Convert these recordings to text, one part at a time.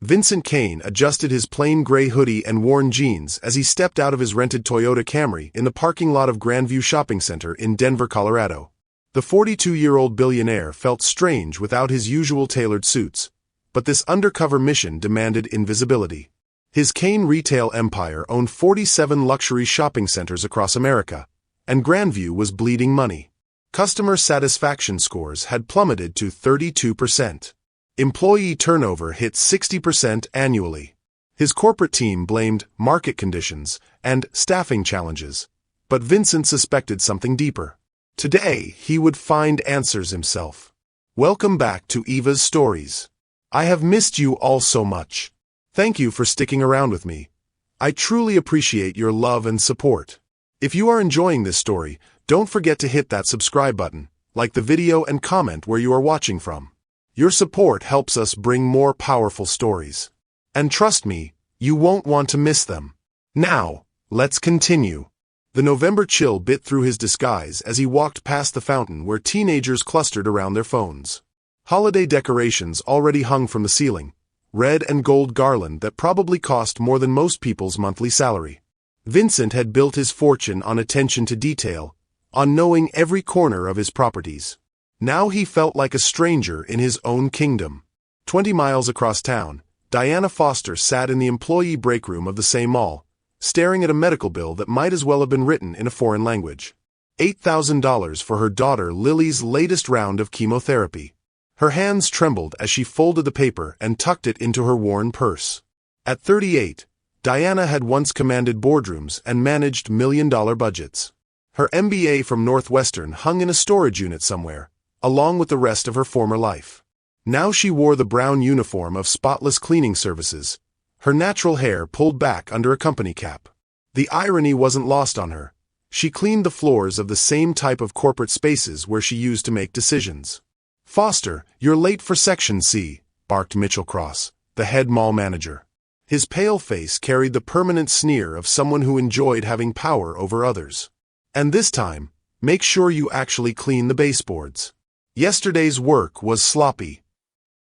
Vincent Kane adjusted his plain gray hoodie and worn jeans as he stepped out of his rented Toyota Camry in the parking lot of Grandview Shopping Center in Denver, Colorado. The 42-year-old billionaire felt strange without his usual tailored suits, but this undercover mission demanded invisibility. His Kane retail empire owned 47 luxury shopping centers across America, and Grandview was bleeding money. Customer satisfaction scores had plummeted to 32%. Employee turnover hit 60% annually. His corporate team blamed market conditions and staffing challenges, but Vincent suspected something deeper. Today, he would find answers himself. Welcome back to Eva's Stories. I have missed you all so much. Thank you for sticking around with me. I truly appreciate your love and support. If you are enjoying this story, don't forget to hit that subscribe button, like the video and comment where you are watching from. Your support helps us bring more powerful stories. And trust me, you won't want to miss them. Now, let's continue. The November chill bit through his disguise as he walked past the fountain where teenagers clustered around their phones. Holiday decorations already hung from the ceiling, red and gold garland that probably cost more than most people's monthly salary. Vincent had built his fortune on attention to detail, on knowing every corner of his properties. Now he felt like a stranger in his own kingdom. 20 miles across town, Diana Foster sat in the employee break room of the same mall, staring at a medical bill that might as well have been written in a foreign language. $8,000 for her daughter Lily's latest round of chemotherapy. Her hands trembled as she folded the paper and tucked it into her worn purse. At 38, Diana had once commanded boardrooms and managed million-dollar budgets. Her MBA from Northwestern hung in a storage unit somewhere, along with the rest of her former life. Now she wore the brown uniform of Spotless Cleaning Services, her natural hair pulled back under a company cap. The irony wasn't lost on her. She cleaned the floors of the same type of corporate spaces where she used to make decisions. "Foster, you're late for Section C," barked Mitchell Cross, the head mall manager. His pale face carried the permanent sneer of someone who enjoyed having power over others. "And this time, make sure you actually clean the baseboards. Yesterday's work was sloppy."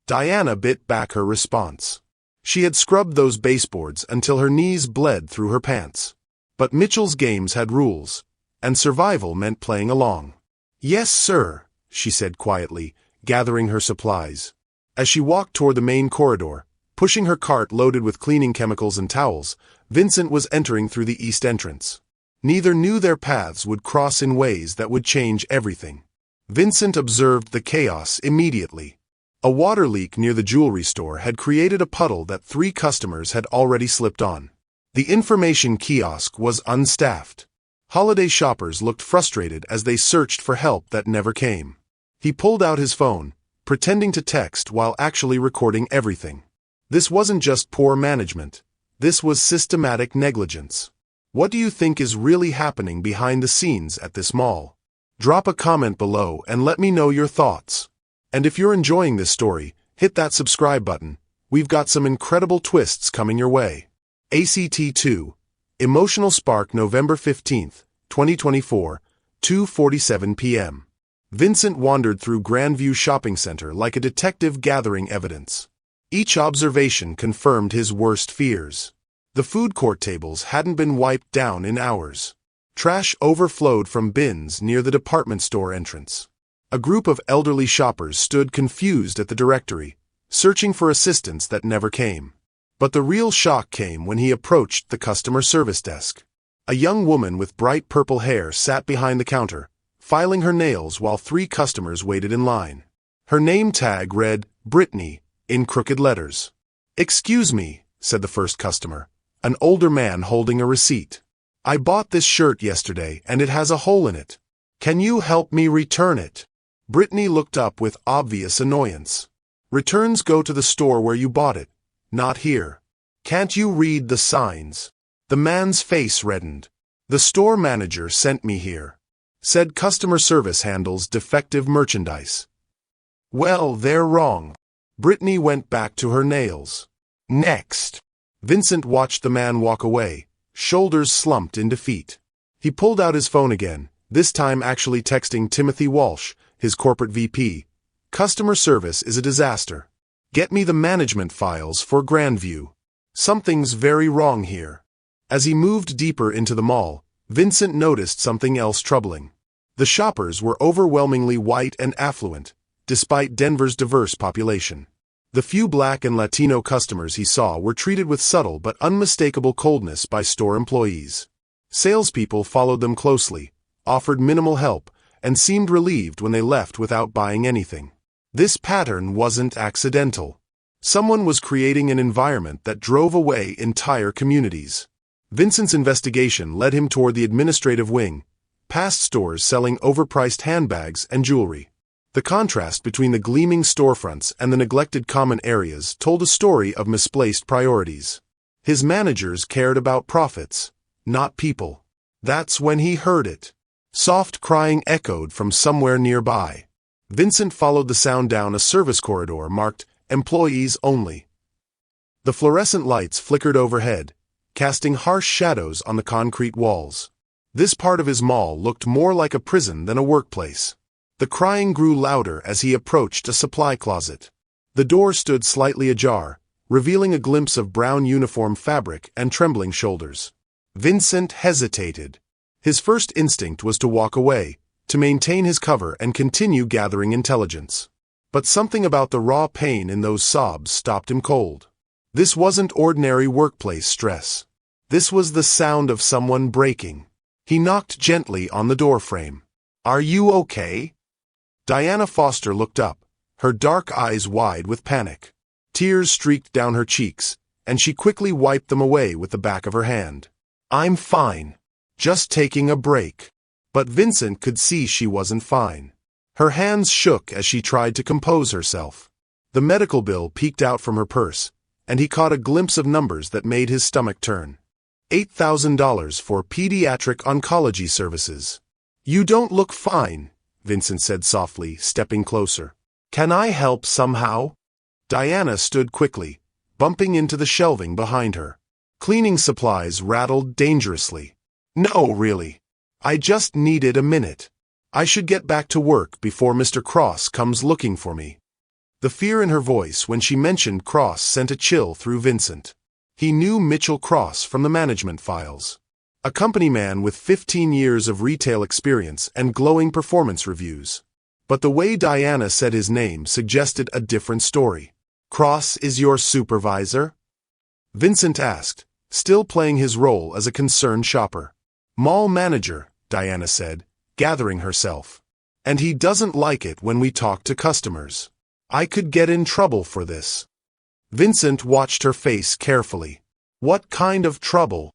Diana bit back her response. She had scrubbed those baseboards until her knees bled through her pants. But Mitchell's games had rules, and survival meant playing along. "Yes, sir," she said quietly, gathering her supplies. As she walked toward the main corridor, pushing her cart loaded with cleaning chemicals and towels, Vincent was entering through the east entrance. Neither knew their paths would cross in ways that would change everything. Vincent observed the chaos immediately. A water leak near the jewelry store had created a puddle that 3 customers had already slipped on. The information kiosk was unstaffed. Holiday shoppers looked frustrated as they searched for help that never came. He pulled out his phone, pretending to text while actually recording everything. This wasn't just poor management. This was systematic negligence. What do you think is really happening behind the scenes at this mall? Drop a comment below and let me know your thoughts. And if you're enjoying this story, hit that subscribe button. We've got some incredible twists coming your way. ACT 2. Emotional Spark, November 15th, 2024, 2:47 p.m. Vincent wandered through Grandview Shopping Center like a detective gathering evidence. Each observation confirmed his worst fears. The food court tables hadn't been wiped down in hours. Trash overflowed from bins near the department store entrance. A group of elderly shoppers stood confused at the directory, searching for assistance that never came. But the real shock came when he approached the customer service desk. A young woman with bright purple hair sat behind the counter, filing her nails while 3 customers waited in line. Her name tag read, Brittany, in crooked letters. "Excuse me," said the first customer, an older man holding a receipt. "I bought this shirt yesterday and it has a hole in it. Can you help me return it?" Brittany looked up with obvious annoyance. "Returns go to the store where you bought it, not here. Can't you read the signs?" The man's face reddened. "The store manager sent me here. Said customer service handles defective merchandise." "Well, they're wrong." Brittany went back to her nails. "Next." Vincent watched the man walk away, shoulders slumped in defeat. He pulled out his phone again, this time actually texting Timothy Walsh, his corporate VP. "Customer service is a disaster. Get me the management files for Grandview. Something's very wrong here. As he moved deeper into the mall, Vincent noticed something else troubling. The shoppers were overwhelmingly white and affluent, despite Denver's diverse population. The few Black and Latino customers he saw were treated with subtle but unmistakable coldness by store employees. Salespeople followed them closely, offered minimal help, and seemed relieved when they left without buying anything. This pattern wasn't accidental. Someone was creating an environment that drove away entire communities. Vincent's investigation led him toward the administrative wing, past stores selling overpriced handbags and jewelry. The contrast between the gleaming storefronts and the neglected common areas told a story of misplaced priorities. His managers cared about profits, not people. That's when he heard it. Soft crying echoed from somewhere nearby. Vincent followed the sound down a service corridor marked Employees Only. The fluorescent lights flickered overhead, casting harsh shadows on the concrete walls. This part of his mall looked more like a prison than a workplace. The crying grew louder as he approached a supply closet. The door stood slightly ajar, revealing a glimpse of brown uniform fabric and trembling shoulders. Vincent hesitated. His first instinct was to walk away, to maintain his cover and continue gathering intelligence. But something about the raw pain in those sobs stopped him cold. This wasn't ordinary workplace stress. This was the sound of someone breaking. He knocked gently on the doorframe. "Are you okay?" Diana Foster looked up, her dark eyes wide with panic. Tears streaked down her cheeks, and she quickly wiped them away with the back of her hand. "I'm fine. Just taking a break." But Vincent could see she wasn't fine. Her hands shook as she tried to compose herself. The medical bill peeked out from her purse, and he caught a glimpse of numbers that made his stomach turn. $8,000 for pediatric oncology services. "You don't look fine," Vincent said softly, stepping closer. "Can I help somehow?" Diana stood quickly, bumping into the shelving behind her. Cleaning supplies rattled dangerously. "No, really. I just needed a minute. I should get back to work before Mr. Cross comes looking for me." The fear in her voice when she mentioned Cross sent a chill through Vincent. He knew Mitchell Cross from the management files. A company man with 15 years of retail experience and glowing performance reviews. But the way Diana said his name suggested a different story. "Cross is your supervisor?" Vincent asked, still playing his role as a concerned shopper. "Mall manager," Diana said, gathering herself. "And he doesn't like it when we talk to customers. I could get in trouble for this." Vincent watched her face carefully. "What kind of trouble?"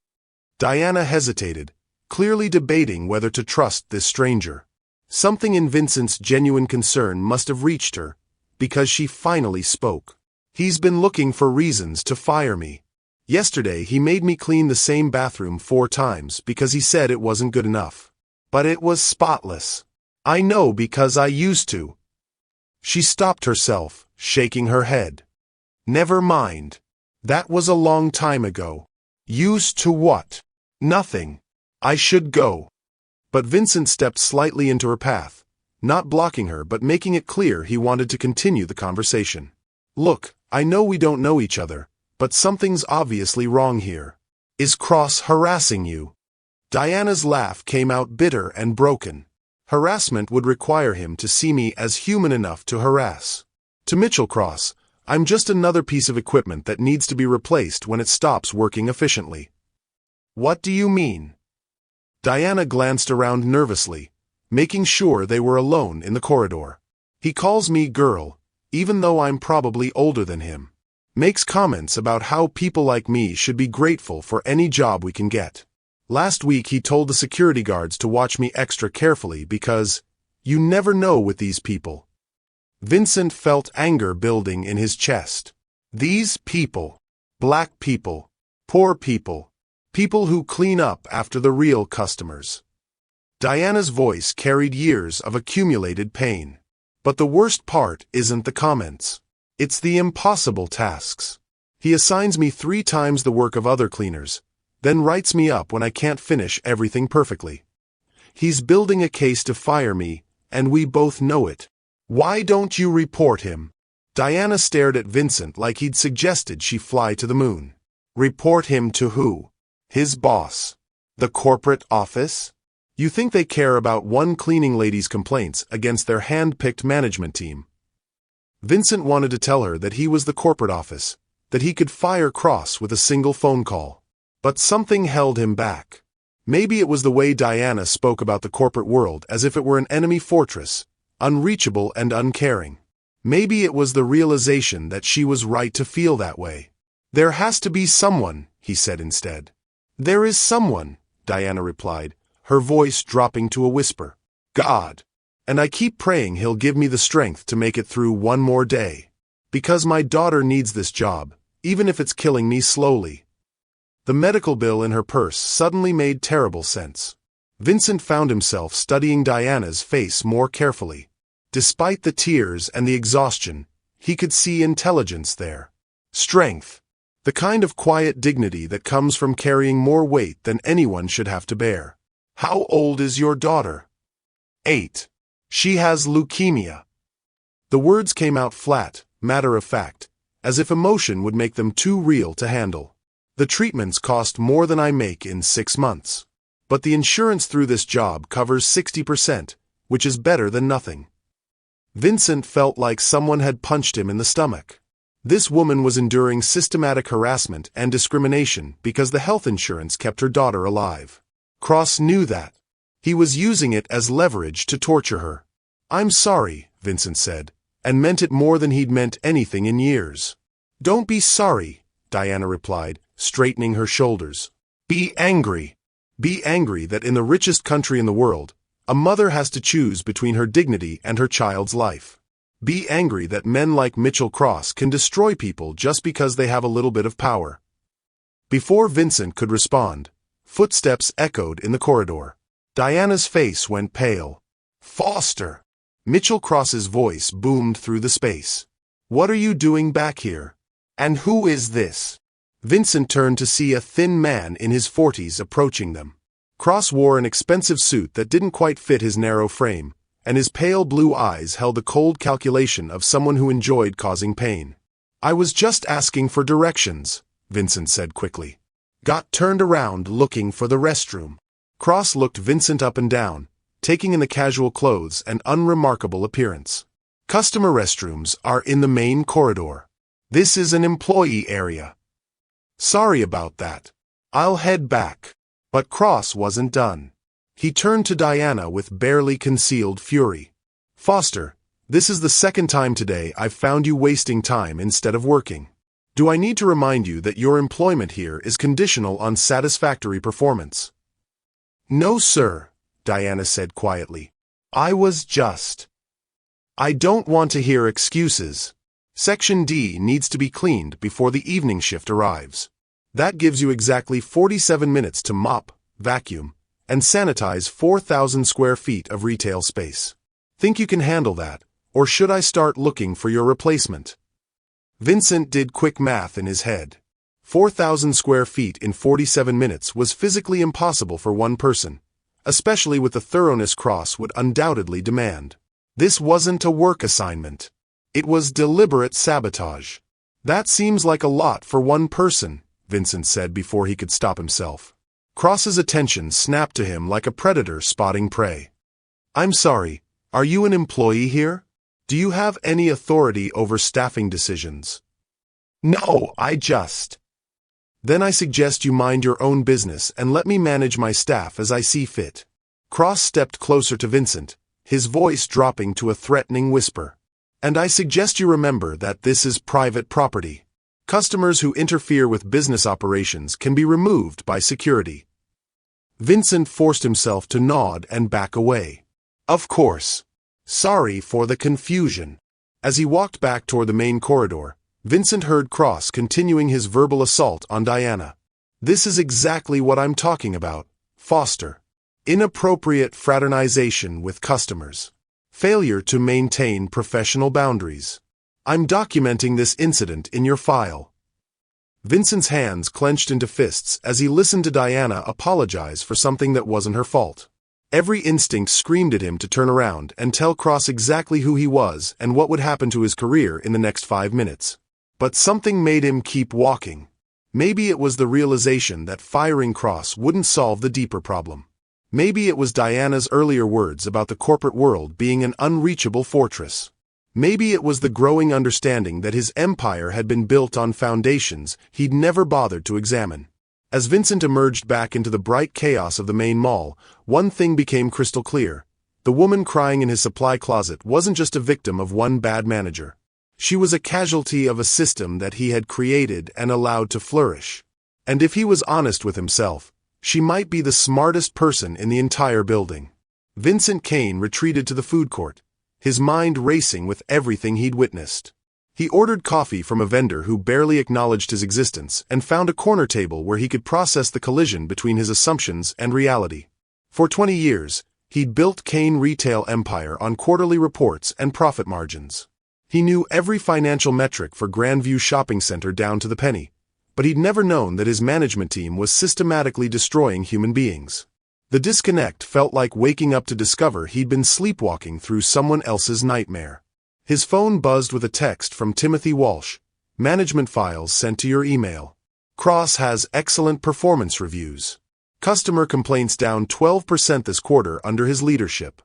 Diana hesitated, clearly debating whether to trust this stranger. Something in Vincent's genuine concern must have reached her, because she finally spoke. "He's been looking for reasons to fire me. Yesterday he made me clean the same bathroom 4 times because he said it wasn't good enough. But it was spotless. I know because I used to." She stopped herself, shaking her head. "Never mind. That was a long time ago." "Used to what?" "Nothing. I should go." But Vincent stepped slightly into her path, not blocking her but making it clear he wanted to continue the conversation. "Look, I know we don't know each other, but something's obviously wrong here. Is Cross harassing you?" Diana's laugh came out bitter and broken. "Harassment would require him to see me as human enough to harass. To Mitchell Cross, I'm just another piece of equipment that needs to be replaced when it stops working efficiently." "What do you mean?" Diana glanced around nervously, making sure they were alone in the corridor. "He calls me girl, even though I'm probably older than him. Makes comments about how people like me should be grateful for any job we can get. Last week he told the security guards to watch me extra carefully because, you never know with these people." Vincent felt anger building in his chest. These people. Black people. Poor people. People who clean up after the real customers. Diana's voice carried years of accumulated pain. "But the worst part isn't the comments. It's the impossible tasks. He assigns me 3 times the work of other cleaners, then writes me up when I can't finish everything perfectly. He's building a case to fire me, and we both know it. Why don't you report him?" Diana stared at Vincent like he'd suggested she fly to the moon. Report him to who? His boss. The corporate office? You think they care about one cleaning lady's complaints against their hand-picked management team? Vincent wanted to tell her that he was the corporate office, that he could fire Cross with a single phone call. But something held him back. Maybe it was the way Diana spoke about the corporate world as if it were an enemy fortress, unreachable and uncaring. Maybe it was the realization that she was right to feel that way. There has to be someone, he said instead. There is someone, Diana replied, her voice dropping to a whisper. God. And I keep praying he'll give me the strength to make it through one more day. Because my daughter needs this job, even if it's killing me slowly. The medical bill in her purse suddenly made terrible sense. Vincent found himself studying Diana's face more carefully. Despite the tears and the exhaustion, he could see intelligence there. Strength. The kind of quiet dignity that comes from carrying more weight than anyone should have to bear. How old is your daughter? 8. She has leukemia. The words came out flat, matter-of-fact, as if emotion would make them too real to handle. The treatments cost more than I make in 6 months. But the insurance through this job covers 60%, which is better than nothing. Vincent felt like someone had punched him in the stomach. This woman was enduring systematic harassment and discrimination because the health insurance kept her daughter alive. Cross knew that. He was using it as leverage to torture her. I'm sorry, Vincent said, and meant it more than he'd meant anything in years. Don't be sorry, Diana replied, straightening her shoulders. Be angry. Be angry that in the richest country in the world, a mother has to choose between her dignity and her child's life. Be angry that men like Mitchell Cross can destroy people just because they have a little bit of power. Before Vincent could respond, footsteps echoed in the corridor. Diana's face went pale. Foster! Mitchell Cross's voice boomed through the space. What are you doing back here? And who is this? Vincent turned to see a thin man in his 40s approaching them. Cross wore an expensive suit that didn't quite fit his narrow frame, and his pale blue eyes held the cold calculation of someone who enjoyed causing pain. I was just asking for directions, Vincent said quickly. Got turned around looking for the restroom. Cross looked Vincent up and down, taking in the casual clothes and unremarkable appearance. Customer restrooms are in the main corridor. This is an employee area. Sorry about that. I'll head back. But Cross wasn't done. He turned to Diana with barely concealed fury. Foster, this is the second time today I've found you wasting time instead of working. Do I need to remind you that your employment here is conditional on satisfactory performance? No, sir, Diana said quietly. I don't want to hear excuses. Section D needs to be cleaned before the evening shift arrives. That gives you exactly 47 minutes to mop, vacuum, and sanitize 4,000 square feet of retail space. Think you can handle that, or should I start looking for your replacement? Vincent did quick math in his head. 4,000 square feet in 47 minutes was physically impossible for one person, especially with the thoroughness Cross would undoubtedly demand. This wasn't a work assignment. It was deliberate sabotage. That seems like a lot for one person, Vincent said before he could stop himself. Cross's attention snapped to him like a predator spotting prey. I'm sorry, are you an employee here? Do you have any authority over staffing decisions? No, Then I suggest you mind your own business and let me manage my staff as I see fit. Cross stepped closer to Vincent, his voice dropping to a threatening whisper. And I suggest you remember that this is private property. Customers who interfere with business operations can be removed by security. Vincent forced himself to nod and back away. Of course. Sorry for the confusion. As he walked back toward the main corridor, Vincent heard Cross continuing his verbal assault on Diana. This is exactly what I'm talking about, Foster. Inappropriate fraternization with customers. Failure to maintain professional boundaries. I'm documenting this incident in your file. Vincent's hands clenched into fists as he listened to Diana apologize for something that wasn't her fault. Every instinct screamed at him to turn around and tell Cross exactly who he was and what would happen to his career in the next 5 minutes. But something made him keep walking. Maybe it was the realization that firing Cross wouldn't solve the deeper problem. Maybe it was Diana's earlier words about the corporate world being an unreachable fortress. Maybe it was the growing understanding that his empire had been built on foundations he'd never bothered to examine. As Vincent emerged back into the bright chaos of the main mall, one thing became crystal clear. The woman crying in his supply closet wasn't just a victim of one bad manager. She was a casualty of a system that he had created and allowed to flourish. And if he was honest with himself, she might be the smartest person in the entire building. Vincent Kane retreated to the food court, his mind racing with everything he'd witnessed. He ordered coffee from a vendor who barely acknowledged his existence and found a corner table where he could process the collision between his assumptions and reality. For 20 years, he'd built Kane Retail Empire on quarterly reports and profit margins. He knew every financial metric for Grandview Shopping Center down to the penny, but he'd never known that his management team was systematically destroying human beings. The disconnect felt like waking up to discover he'd been sleepwalking through someone else's nightmare. His phone buzzed with a text from Timothy Walsh. Management files sent to your email. Cross has excellent performance reviews. Customer complaints down 12% this quarter under his leadership.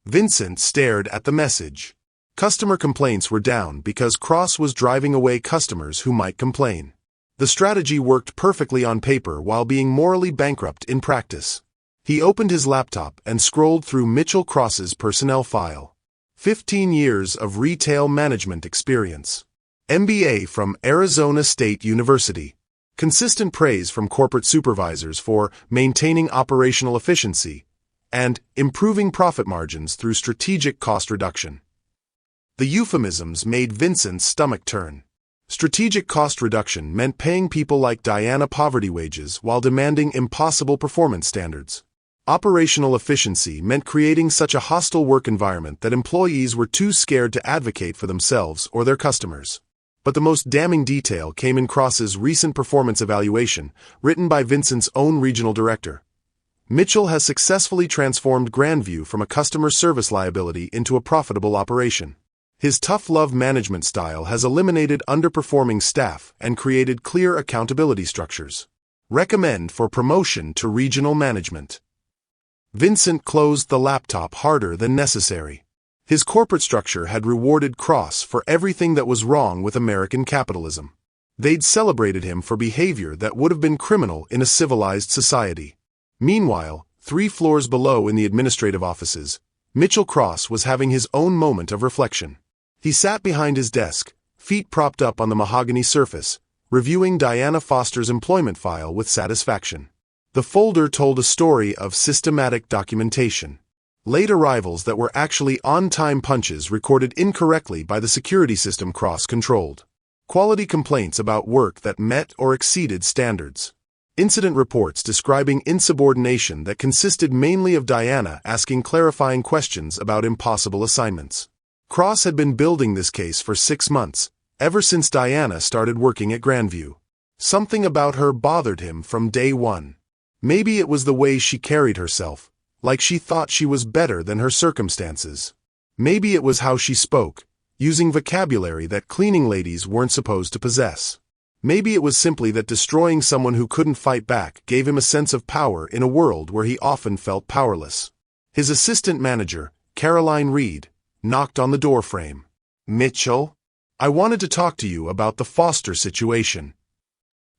Vincent stared at the message. Customer complaints were down because Cross was driving away customers who might complain. The strategy worked perfectly on paper while being morally bankrupt in practice. He opened his laptop and scrolled through Mitchell Cross's personnel file. 15 years of retail management experience. MBA from Arizona State University. Consistent praise from corporate supervisors for maintaining operational efficiency and improving profit margins through strategic cost reduction. The euphemisms made Vincent's stomach turn. Strategic cost reduction meant paying people like Diana poverty wages while demanding impossible performance standards. Operational efficiency meant creating such a hostile work environment that employees were too scared to advocate for themselves or their customers. But the most damning detail came in Cross's recent performance evaluation, written by Vincent's own regional director. Mitchell has successfully transformed Grandview from a customer service liability into a profitable operation. His tough love management style has eliminated underperforming staff and created clear accountability structures. Recommend for promotion to regional management. Vincent closed the laptop harder than necessary. His corporate structure had rewarded Cross for everything that was wrong with American capitalism. They'd celebrated him for behavior that would have been criminal in a civilized society. Meanwhile, 3 floors below in the administrative offices, Mitchell Cross was having his own moment of reflection. He sat behind his desk, feet propped up on the mahogany surface, reviewing Diana Foster's employment file with satisfaction. The folder told a story of systematic documentation. Late arrivals that were actually on-time punches recorded incorrectly by the security system Cross controlled. Quality complaints about work that met or exceeded standards. Incident reports describing insubordination that consisted mainly of Diana asking clarifying questions about impossible assignments. Cross had been building this case for 6 months, ever since Diana started working at Grandview. Something about her bothered him from day one. Maybe it was the way she carried herself, like she thought she was better than her circumstances. Maybe it was how she spoke, using vocabulary that cleaning ladies weren't supposed to possess. Maybe it was simply that destroying someone who couldn't fight back gave him a sense of power in a world where he often felt powerless. His assistant manager, Caroline Reed, knocked on the doorframe. "Mitchell, I wanted to talk to you about the Foster situation."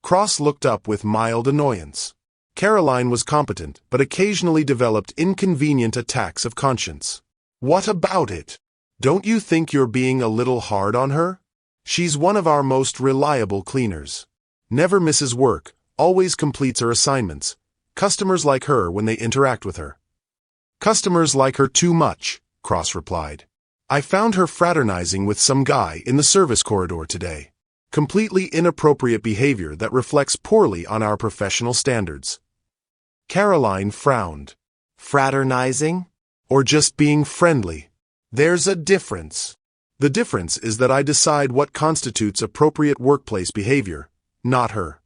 Cross looked up with mild annoyance. Caroline was competent, but occasionally developed inconvenient attacks of conscience. "What about it? Don't you think you're being a little hard on her? She's one of our most reliable cleaners. Never misses work, always completes her assignments. Customers like her when they interact with her." "Customers like her too much," Cross replied. "I found her fraternizing with some guy in the service corridor today. Completely inappropriate behavior that reflects poorly on our professional standards." Caroline frowned. "Fraternizing? Or just being friendly? There's a difference. The difference is that I decide what constitutes appropriate workplace behavior, not her."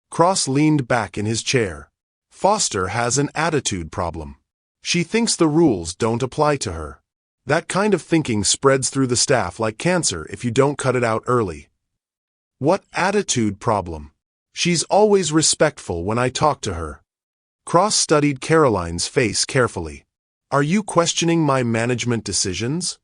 Cross leaned back in his chair. "Foster has an attitude problem. She thinks the rules don't apply to her. That kind of thinking spreads through the staff like cancer if you don't cut it out early. What attitude problem? She's always respectful when I talk to her. Cross studied Caroline's face carefully. Are you questioning my management decisions?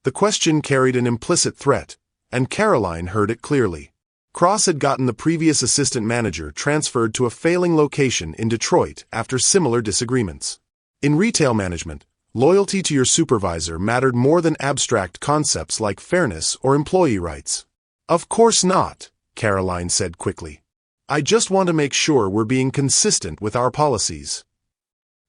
The question carried an implicit threat, and Caroline heard it clearly. Cross had gotten the previous assistant manager transferred to a failing location in Detroit after similar disagreements. In retail management, loyalty to your supervisor mattered more than abstract concepts like fairness or employee rights. Of course not, Caroline said quickly. I just want to make sure we're being consistent with our policies.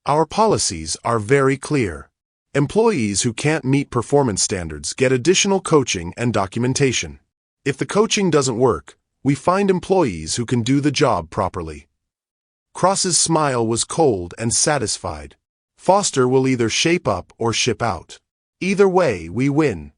Our policies are very clear. Employees who can't meet performance standards get additional coaching and documentation. If the coaching doesn't work, we find employees who can do the job properly. Cross's smile was cold and satisfied. Foster will either shape up or ship out. Either way, we win.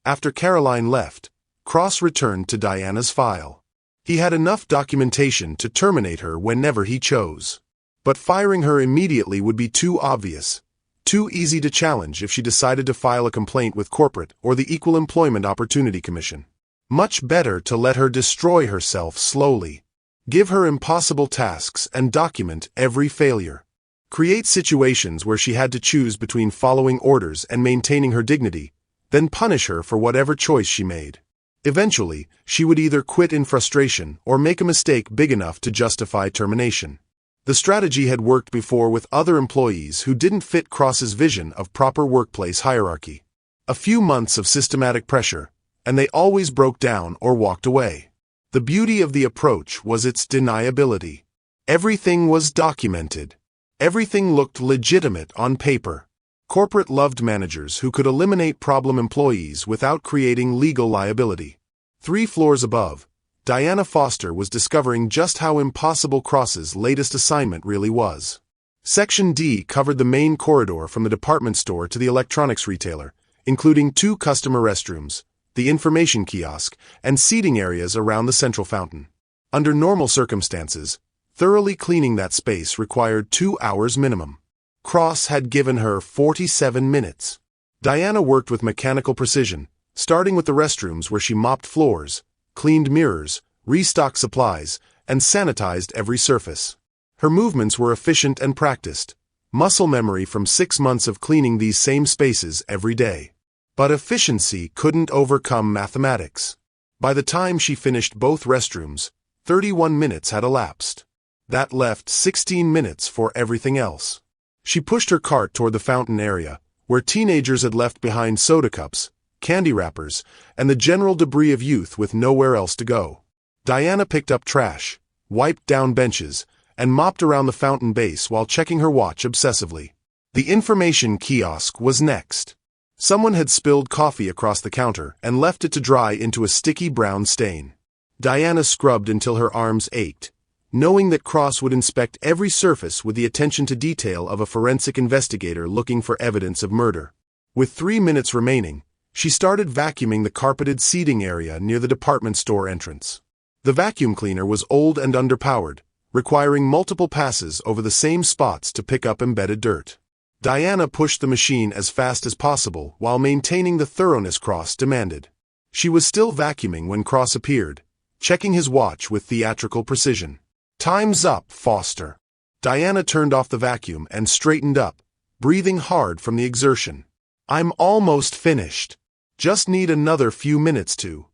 After Caroline left, Cross returned to Diana's file. He had enough documentation to terminate her whenever he chose. But firing her immediately would be too obvious, too easy to challenge if she decided to file a complaint with corporate or the Equal Employment Opportunity Commission. Much better to let her destroy herself slowly. Give her impossible tasks and document every failure. Create situations where she had to choose between following orders and maintaining her dignity, then punish her for whatever choice she made. Eventually, she would either quit in frustration or make a mistake big enough to justify termination. The strategy had worked before with other employees who didn't fit Cross's vision of proper workplace hierarchy. A few months of systematic pressure, and they always broke down or walked away. The beauty of the approach was its deniability. Everything was documented. Everything looked legitimate on paper. Corporate loved managers who could eliminate problem employees without creating legal liability. 3 floors above, Diana Foster was discovering just how impossible Cross's latest assignment really was. Section D covered the main corridor from the department store to the electronics retailer, including 2 customer restrooms, the information kiosk, and seating areas around the central fountain. Under normal circumstances, thoroughly cleaning that space required 2 hours minimum. Cross had given her 47 minutes. Diana worked with mechanical precision, starting with the restrooms where she mopped floors, cleaned mirrors, restocked supplies, and sanitized every surface. Her movements were efficient and practiced, muscle memory from 6 months of cleaning these same spaces every day. But efficiency couldn't overcome mathematics. By the time she finished both restrooms, 31 minutes had elapsed. That left 16 minutes for everything else. She pushed her cart toward the fountain area, where teenagers had left behind soda cups, candy wrappers, and the general debris of youth with nowhere else to go. Diana picked up trash, wiped down benches, and mopped around the fountain base while checking her watch obsessively. The information kiosk was next. Someone had spilled coffee across the counter and left it to dry into a sticky brown stain. Diana scrubbed until her arms ached, knowing that Cross would inspect every surface with the attention to detail of a forensic investigator looking for evidence of murder. With 3 minutes remaining, she started vacuuming the carpeted seating area near the department store entrance. The vacuum cleaner was old and underpowered, requiring multiple passes over the same spots to pick up embedded dirt. Diana pushed the machine as fast as possible while maintaining the thoroughness Cross demanded. She was still vacuuming when Cross appeared, checking his watch with theatrical precision. "Time's up, Foster." Diana turned off the vacuum and straightened up, breathing hard from the exertion. "I'm almost finished. Just need another few minutes to."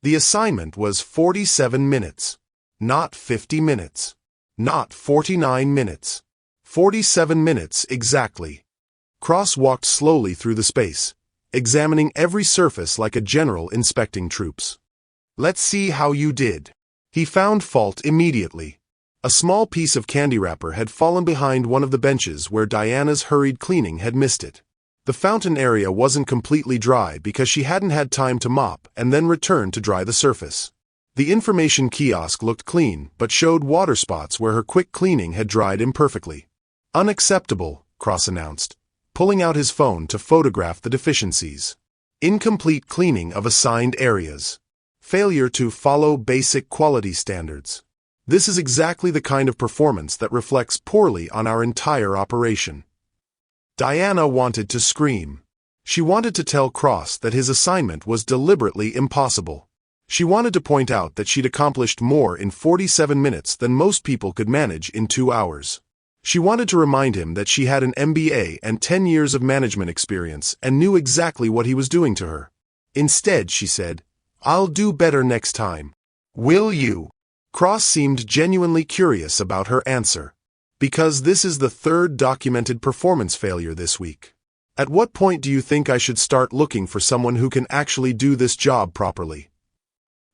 The assignment was 47 minutes. Not 50 minutes. Not 49 minutes. 47 minutes exactly. Cross walked slowly through the space, examining every surface like a general inspecting troops. "Let's see how you did." He found fault immediately. A small piece of candy wrapper had fallen behind one of the benches where Diana's hurried cleaning had missed it. The fountain area wasn't completely dry because she hadn't had time to mop and then return to dry the surface. The information kiosk looked clean but showed water spots where her quick cleaning had dried imperfectly. "Unacceptable," Cross announced, pulling out his phone to photograph the deficiencies. "Incomplete cleaning of assigned areas. Failure to follow basic quality standards." This is exactly the kind of performance that reflects poorly on our entire operation." Diana wanted to scream. She wanted to tell Cross that his assignment was deliberately impossible. She wanted to point out that she'd accomplished more in 47 minutes than most people could manage in 2 hours. She wanted to remind him that she had an MBA and 10 years of management experience and knew exactly what he was doing to her. Instead, she said, "I'll do better next time." "Will you?" Cross seemed genuinely curious about her answer. "Because this is the 3rd documented performance failure this week. At what point do you think I should start looking for someone who can actually do this job properly?"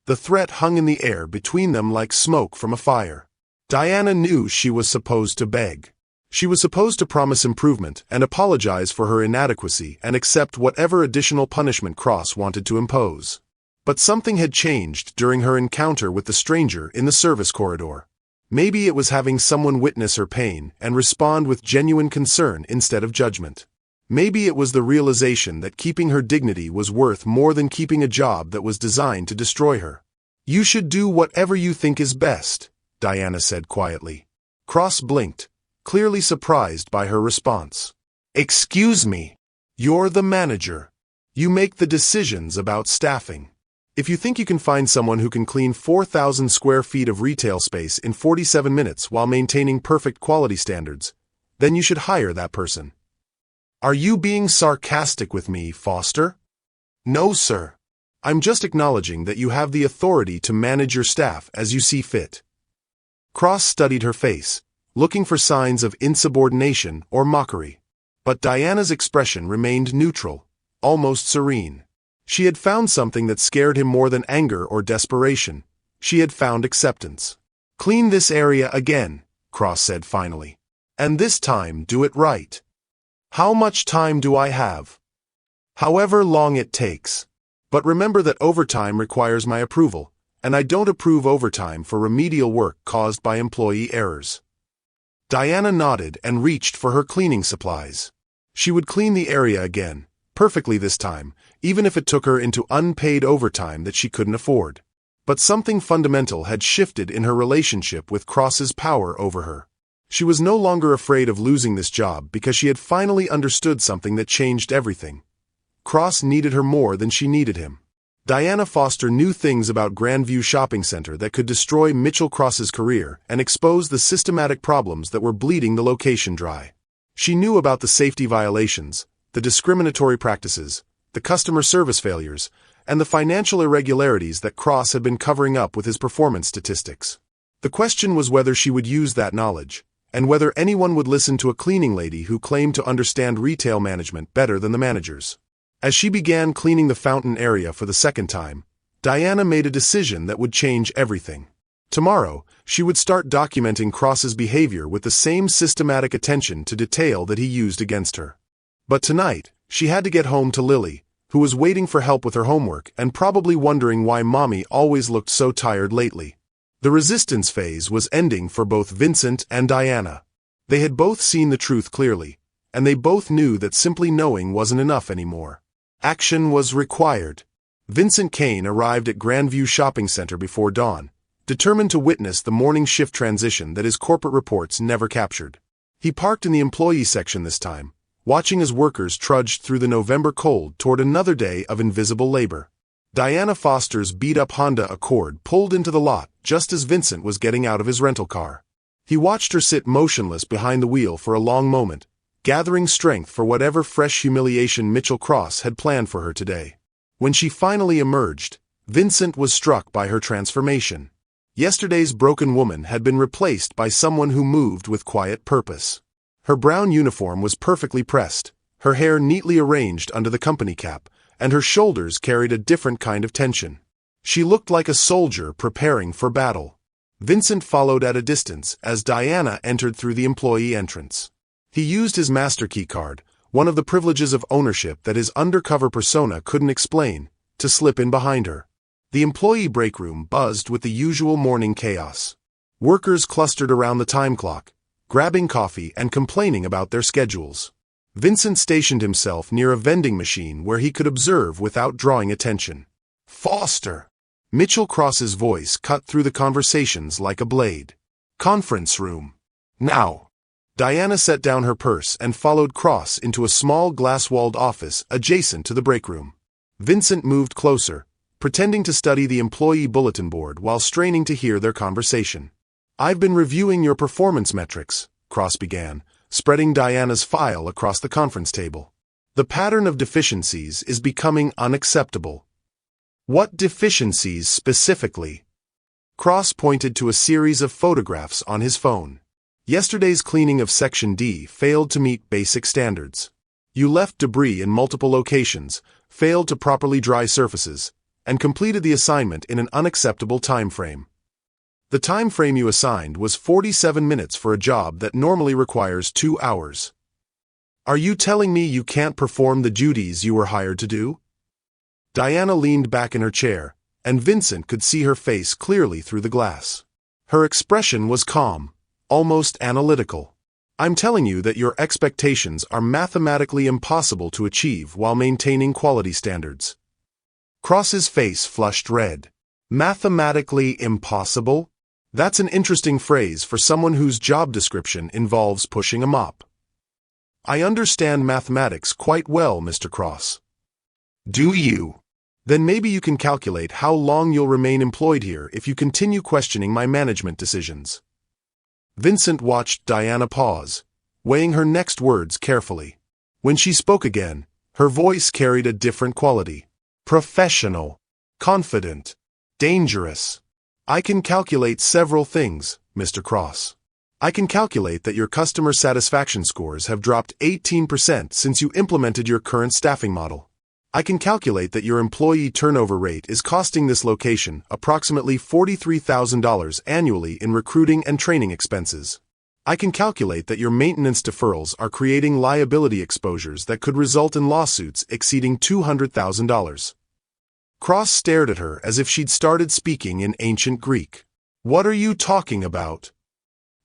The threat hung in the air between them like smoke from a fire. Diana knew she was supposed to beg. She was supposed to promise improvement and apologize for her inadequacy and accept whatever additional punishment Cross wanted to impose. But something had changed during her encounter with the stranger in the service corridor. Maybe it was having someone witness her pain and respond with genuine concern instead of judgment. Maybe it was the realization that keeping her dignity was worth more than keeping a job that was designed to destroy her. "You should do whatever you think is best," Diana said quietly. Cross blinked, clearly surprised by her response. "Excuse me. You're the manager. You make the decisions about staffing. If you think you can find someone who can clean 4,000 square feet of retail space in 47 minutes while maintaining perfect quality standards, then you should hire that person." "Are you being sarcastic with me, Foster?" "No, sir. I'm just acknowledging that you have the authority to manage your staff as you see fit." Cross studied her face, looking for signs of insubordination or mockery. But Diana's expression remained neutral, almost serene. She had found something that scared him more than anger or desperation. She had found acceptance. "Clean this area again," Cross said finally. "And this time do it right." "How much time do I have?" "However long it takes. But remember that overtime requires my approval, and I don't approve overtime for remedial work caused by employee errors." Diana nodded and reached for her cleaning supplies. She would clean the area again, perfectly this time, even if it took her into unpaid overtime that she couldn't afford. But something fundamental had shifted in her relationship with Cross's power over her. She was no longer afraid of losing this job because she had finally understood something that changed everything. Cross needed her more than she needed him. Diana Foster knew things about Grandview Shopping Center that could destroy Mitchell Cross's career and expose the systematic problems that were bleeding the location dry. She knew about the safety violations, the discriminatory practices, the customer service failures, and the financial irregularities that Cross had been covering up with his performance statistics. The question was whether she would use that knowledge, and whether anyone would listen to a cleaning lady who claimed to understand retail management better than the managers. As she began cleaning the fountain area for the 2nd time, Diana made a decision that would change everything. Tomorrow, she would start documenting Cross's behavior with the same systematic attention to detail that he used against her. But tonight, she had to get home to Lily, who was waiting for help with her homework and probably wondering why Mommy always looked so tired lately. The resistance phase was ending for both Vincent and Diana. They had both seen the truth clearly, and they both knew that simply knowing wasn't enough anymore. Action was required. Vincent Kane arrived at Grandview Shopping Center before dawn, determined to witness the morning shift transition that his corporate reports never captured. He parked in the employee section this time, watching as workers trudged through the November cold toward another day of invisible labor. Diana Foster's beat-up Honda Accord pulled into the lot just as Vincent was getting out of his rental car. He watched her sit motionless behind the wheel for a long moment, gathering strength for whatever fresh humiliation Mitchell Cross had planned for her today. When she finally emerged, Vincent was struck by her transformation. Yesterday's broken woman had been replaced by someone who moved with quiet purpose. Her brown uniform was perfectly pressed, her hair neatly arranged under the company cap, and her shoulders carried a different kind of tension. She looked like a soldier preparing for battle. Vincent followed at a distance as Diana entered through the employee entrance. He used his master key card, one of the privileges of ownership that his undercover persona couldn't explain, to slip in behind her. The employee break room buzzed with the usual morning chaos. Workers clustered around the time clock, grabbing coffee and complaining about their schedules. Vincent stationed himself near a vending machine where he could observe without drawing attention. "Foster!" Mitchell Cross's voice cut through the conversations like a blade. "Conference room. Now." Diana set down her purse and followed Cross into a small glass-walled office adjacent to the break room. Vincent moved closer, pretending to study the employee bulletin board while straining to hear their conversation. "I've been reviewing your performance metrics," Cross began, spreading Diana's file across the conference table. "The pattern of deficiencies is becoming unacceptable." "What deficiencies specifically?" Cross pointed to a series of photographs on his phone. "Yesterday's cleaning of Section D failed to meet basic standards. You left debris in multiple locations, failed to properly dry surfaces, and completed the assignment in an unacceptable time frame. The time frame you assigned was 47 minutes for a job that normally requires 2 hours. Are you telling me you can't perform the duties you were hired to do?" Diana leaned back in her chair, and Vincent could see her face clearly through the glass. Her expression was calm, almost analytical. "I'm telling you that your expectations are mathematically impossible to achieve while maintaining quality standards." Cross's face flushed red. "Mathematically impossible? That's an interesting phrase for someone whose job description involves pushing a mop." "I understand mathematics quite well, Mr. Cross." "Do you? Then maybe you can calculate how long you'll remain employed here if you continue questioning my management decisions." Vincent watched Diana pause, weighing her next words carefully. When she spoke again, her voice carried a different quality. "Professional, confident, dangerous. I can calculate several things, Mr. Cross. I can calculate that your customer satisfaction scores have dropped 18% since you implemented your current staffing model. I can calculate that your employee turnover rate is costing this location approximately $43,000 annually in recruiting and training expenses. I can calculate that your maintenance deferrals are creating liability exposures that could result in lawsuits exceeding $200,000. Cross stared at her as if she'd started speaking in ancient Greek. "What are you talking about?"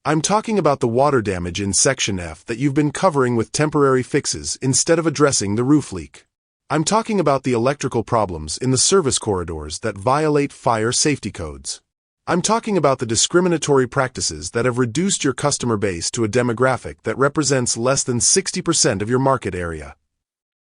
"I'm talking about the water damage in Section F that you've been covering with temporary fixes instead of addressing the roof leak. I'm talking about the electrical problems in the service corridors that violate fire safety codes. I'm talking about the discriminatory practices that have reduced your customer base to a demographic that represents less than 60% of your market area."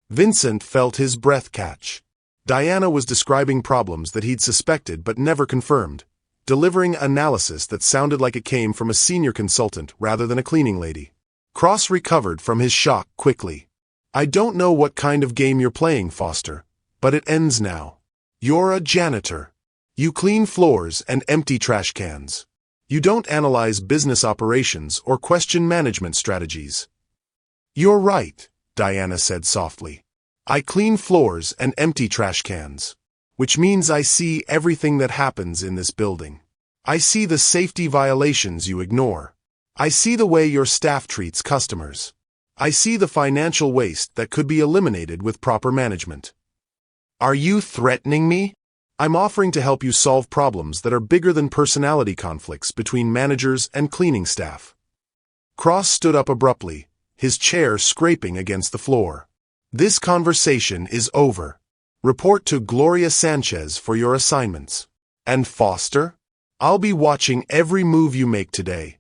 Vincent felt his breath catch. Diana was describing problems that he'd suspected but never confirmed, delivering analysis that sounded like it came from a senior consultant rather than a cleaning lady. Cross recovered from his shock quickly. "I don't know what kind of game you're playing, Foster, but it ends now. You're a janitor. You clean floors and empty trash cans. You don't analyze business operations or question management strategies." "You're right," Diana said softly. "I clean floors and empty trash cans, which means I see everything that happens in this building. I see the safety violations you ignore. I see the way your staff treats customers. I see the financial waste that could be eliminated with proper management." "Are you threatening me?" "I'm offering to help you solve problems that are bigger than personality conflicts between managers and cleaning staff." Cross stood up abruptly, his chair scraping against the floor. "This conversation is over. Report to Gloria Sanchez for your assignments. And Foster, I'll be watching every move you make today."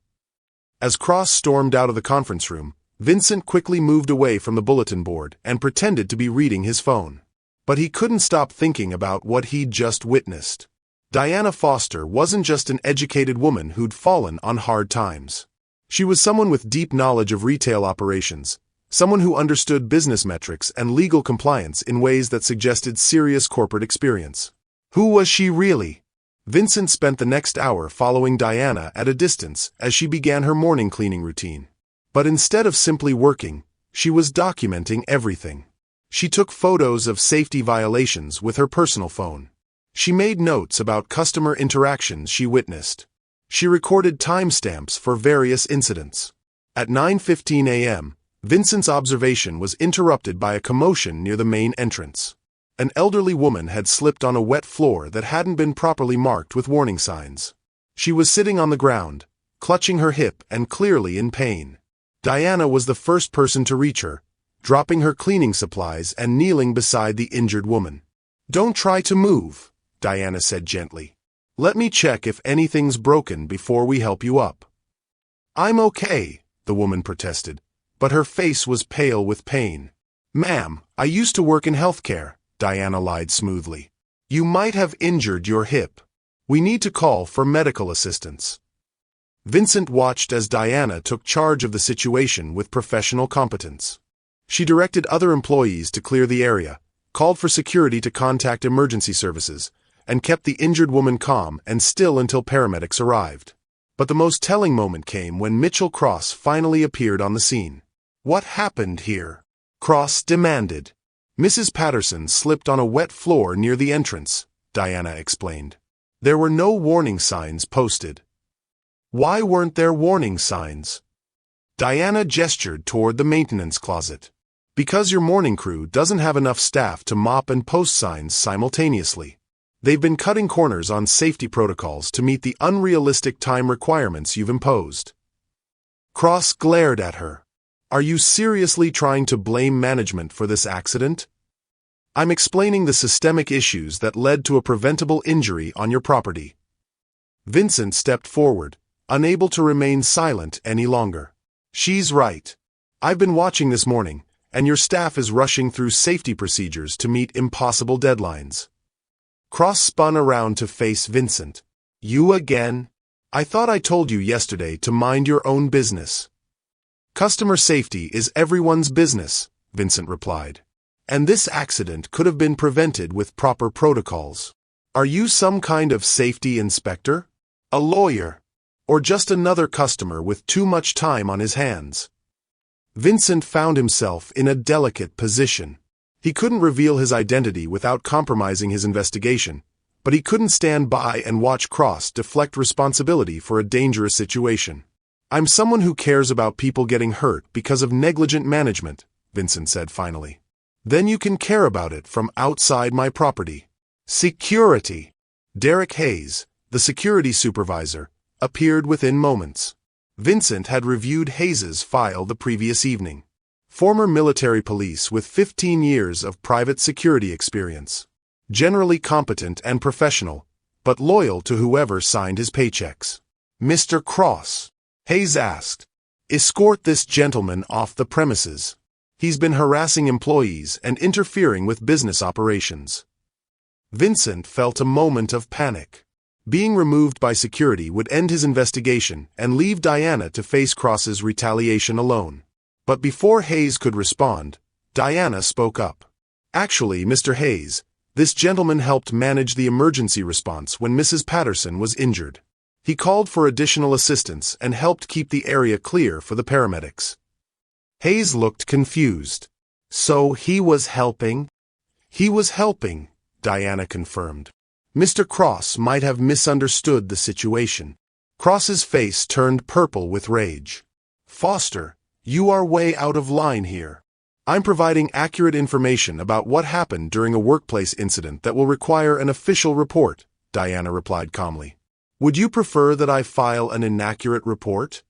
As Cross stormed out of the conference room, Vincent quickly moved away from the bulletin board and pretended to be reading his phone. But he couldn't stop thinking about what he'd just witnessed. Diana Foster wasn't just an educated woman who'd fallen on hard times. She was someone with deep knowledge of retail operations, someone who understood business metrics and legal compliance in ways that suggested serious corporate experience. Who was she really? Vincent spent the next hour following Diana at a distance as she began her morning cleaning routine. But instead of simply working, she was documenting everything. She took photos of safety violations with her personal phone. She made notes about customer interactions she witnessed. She recorded timestamps for various incidents. At 9:15 a.m., Vincent's observation was interrupted by a commotion near the main entrance. An elderly woman had slipped on a wet floor that hadn't been properly marked with warning signs. She was sitting on the ground, clutching her hip and clearly in pain. Diana was the first person to reach her, dropping her cleaning supplies and kneeling beside the injured woman. "Don't try to move," Diana said gently. "Let me check if anything's broken before we help you up." "I'm okay," the woman protested, but her face was pale with pain. "Ma'am, I used to work in healthcare," Diana lied smoothly. "You might have injured your hip. We need to call for medical assistance." Vincent watched as Diana took charge of the situation with professional competence. She directed other employees to clear the area, called for security to contact emergency services, and kept the injured woman calm and still until paramedics arrived. But the most telling moment came when Mitchell Cross finally appeared on the scene. "What happened here?" Cross demanded. "Mrs. Patterson slipped on a wet floor near the entrance," Diana explained. "There were no warning signs posted." "Why weren't there warning signs?" Diana gestured toward the maintenance closet. "Because your morning crew doesn't have enough staff to mop and post signs simultaneously. They've been cutting corners on safety protocols to meet the unrealistic time requirements you've imposed." Cross glared at her. "Are you seriously trying to blame management for this accident?" "I'm explaining the systemic issues that led to a preventable injury on your property." Vincent stepped forward, unable to remain silent any longer. "She's right. I've been watching this morning, and your staff is rushing through safety procedures to meet impossible deadlines." Cross spun around to face Vincent. "You again? I thought I told you yesterday to mind your own business." "Customer safety is everyone's business," Vincent replied. "And this accident could have been prevented with proper protocols. Are you some kind of safety inspector? A lawyer? Or just another customer with too much time on his hands?" Vincent found himself in a delicate position. He couldn't reveal his identity without compromising his investigation, but he couldn't stand by and watch Cross deflect responsibility for a dangerous situation. "I'm someone who cares about people getting hurt because of negligent management," Vincent said finally. "Then you can care about it from outside my property." "Security!" Derek Hayes, the security supervisor, appeared within moments. Vincent had reviewed Hayes's file the previous evening. Former military police with 15 years of private security experience. Generally competent and professional, but loyal to whoever signed his paychecks. "Mr. Cross," Hayes asked, "escort this gentleman off the premises. He's been harassing employees and interfering with business operations." Vincent felt a moment of panic. Being removed by security would end his investigation and leave Diana to face Cross's retaliation alone. But before Hayes could respond, Diana spoke up. "Actually, Mr. Hayes, this gentleman helped manage the emergency response when Mrs. Patterson was injured. He called for additional assistance and helped keep the area clear for the paramedics." Hayes looked confused. "So he was helping?" "He was helping," Diana confirmed. "Mr. Cross might have misunderstood the situation." Cross's face turned purple with rage. "Foster, you are way out of line here. I'm providing accurate information about what happened during a workplace incident that will require an official report," Diana replied calmly. "Would you prefer that I file an inaccurate report?"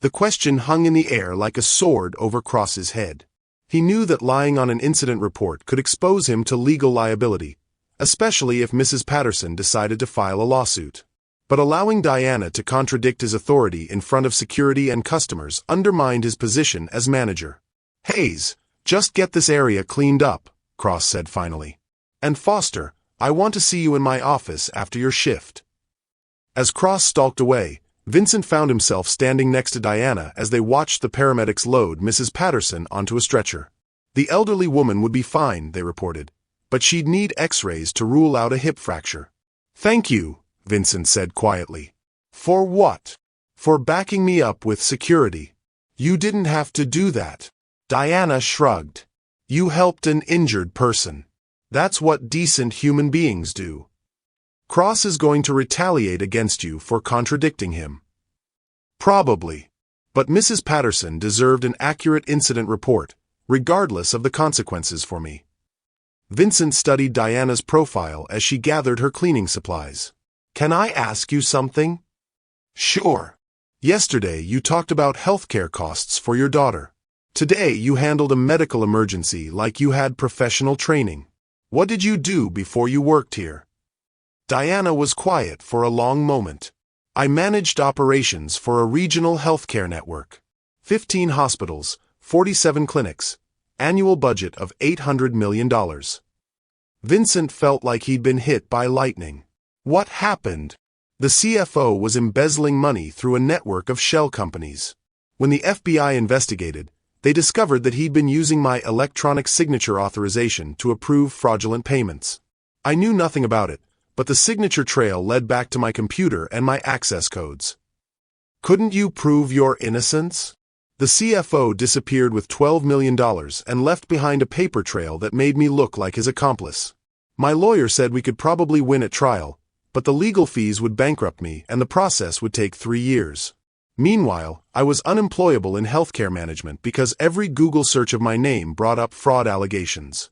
The question hung in the air like a sword over Cross's head. He knew that lying on an incident report could expose him to legal liability, especially if Mrs. Patterson decided to file a lawsuit. But allowing Diana to contradict his authority in front of security and customers undermined his position as manager. "Hayes, just get this area cleaned up," Cross said finally. "And Foster, I want to see you in my office after your shift." As Cross stalked away, Vincent found himself standing next to Diana as they watched the paramedics load Mrs. Patterson onto a stretcher. The elderly woman would be fine, they reported, but she'd need x-rays to rule out a hip fracture. "Thank you," Vincent said quietly. "For what?" "For backing me up with security." "You didn't have to do that." Diana shrugged. "You helped an injured person. That's what decent human beings do." "Cross is going to retaliate against you for contradicting him." "Probably. But Mrs. Patterson deserved an accurate incident report, regardless of the consequences for me." Vincent studied Diana's profile as she gathered her cleaning supplies. "Can I ask you something?" "Sure." "Yesterday you talked about healthcare costs for your daughter. Today you handled a medical emergency like you had professional training. What did you do before you worked here?" Diana was quiet for a long moment. I managed operations for a regional healthcare network. 15 hospitals, 47 clinics, annual budget of $800 million. Vincent felt like he'd been hit by lightning. What happened? The CFO was embezzling money through a network of shell companies. When the FBI investigated, they discovered that he'd been using my electronic signature authorization to approve fraudulent payments. I knew nothing about it, but the signature trail led back to my computer and my access codes. Couldn't you prove your innocence? The CFO disappeared with $12 million and left behind a paper trail that made me look like his accomplice. My lawyer said we could probably win at trial, but the legal fees would bankrupt me and the process would take 3 years. Meanwhile, I was unemployable in healthcare management because every Google search of my name brought up fraud allegations.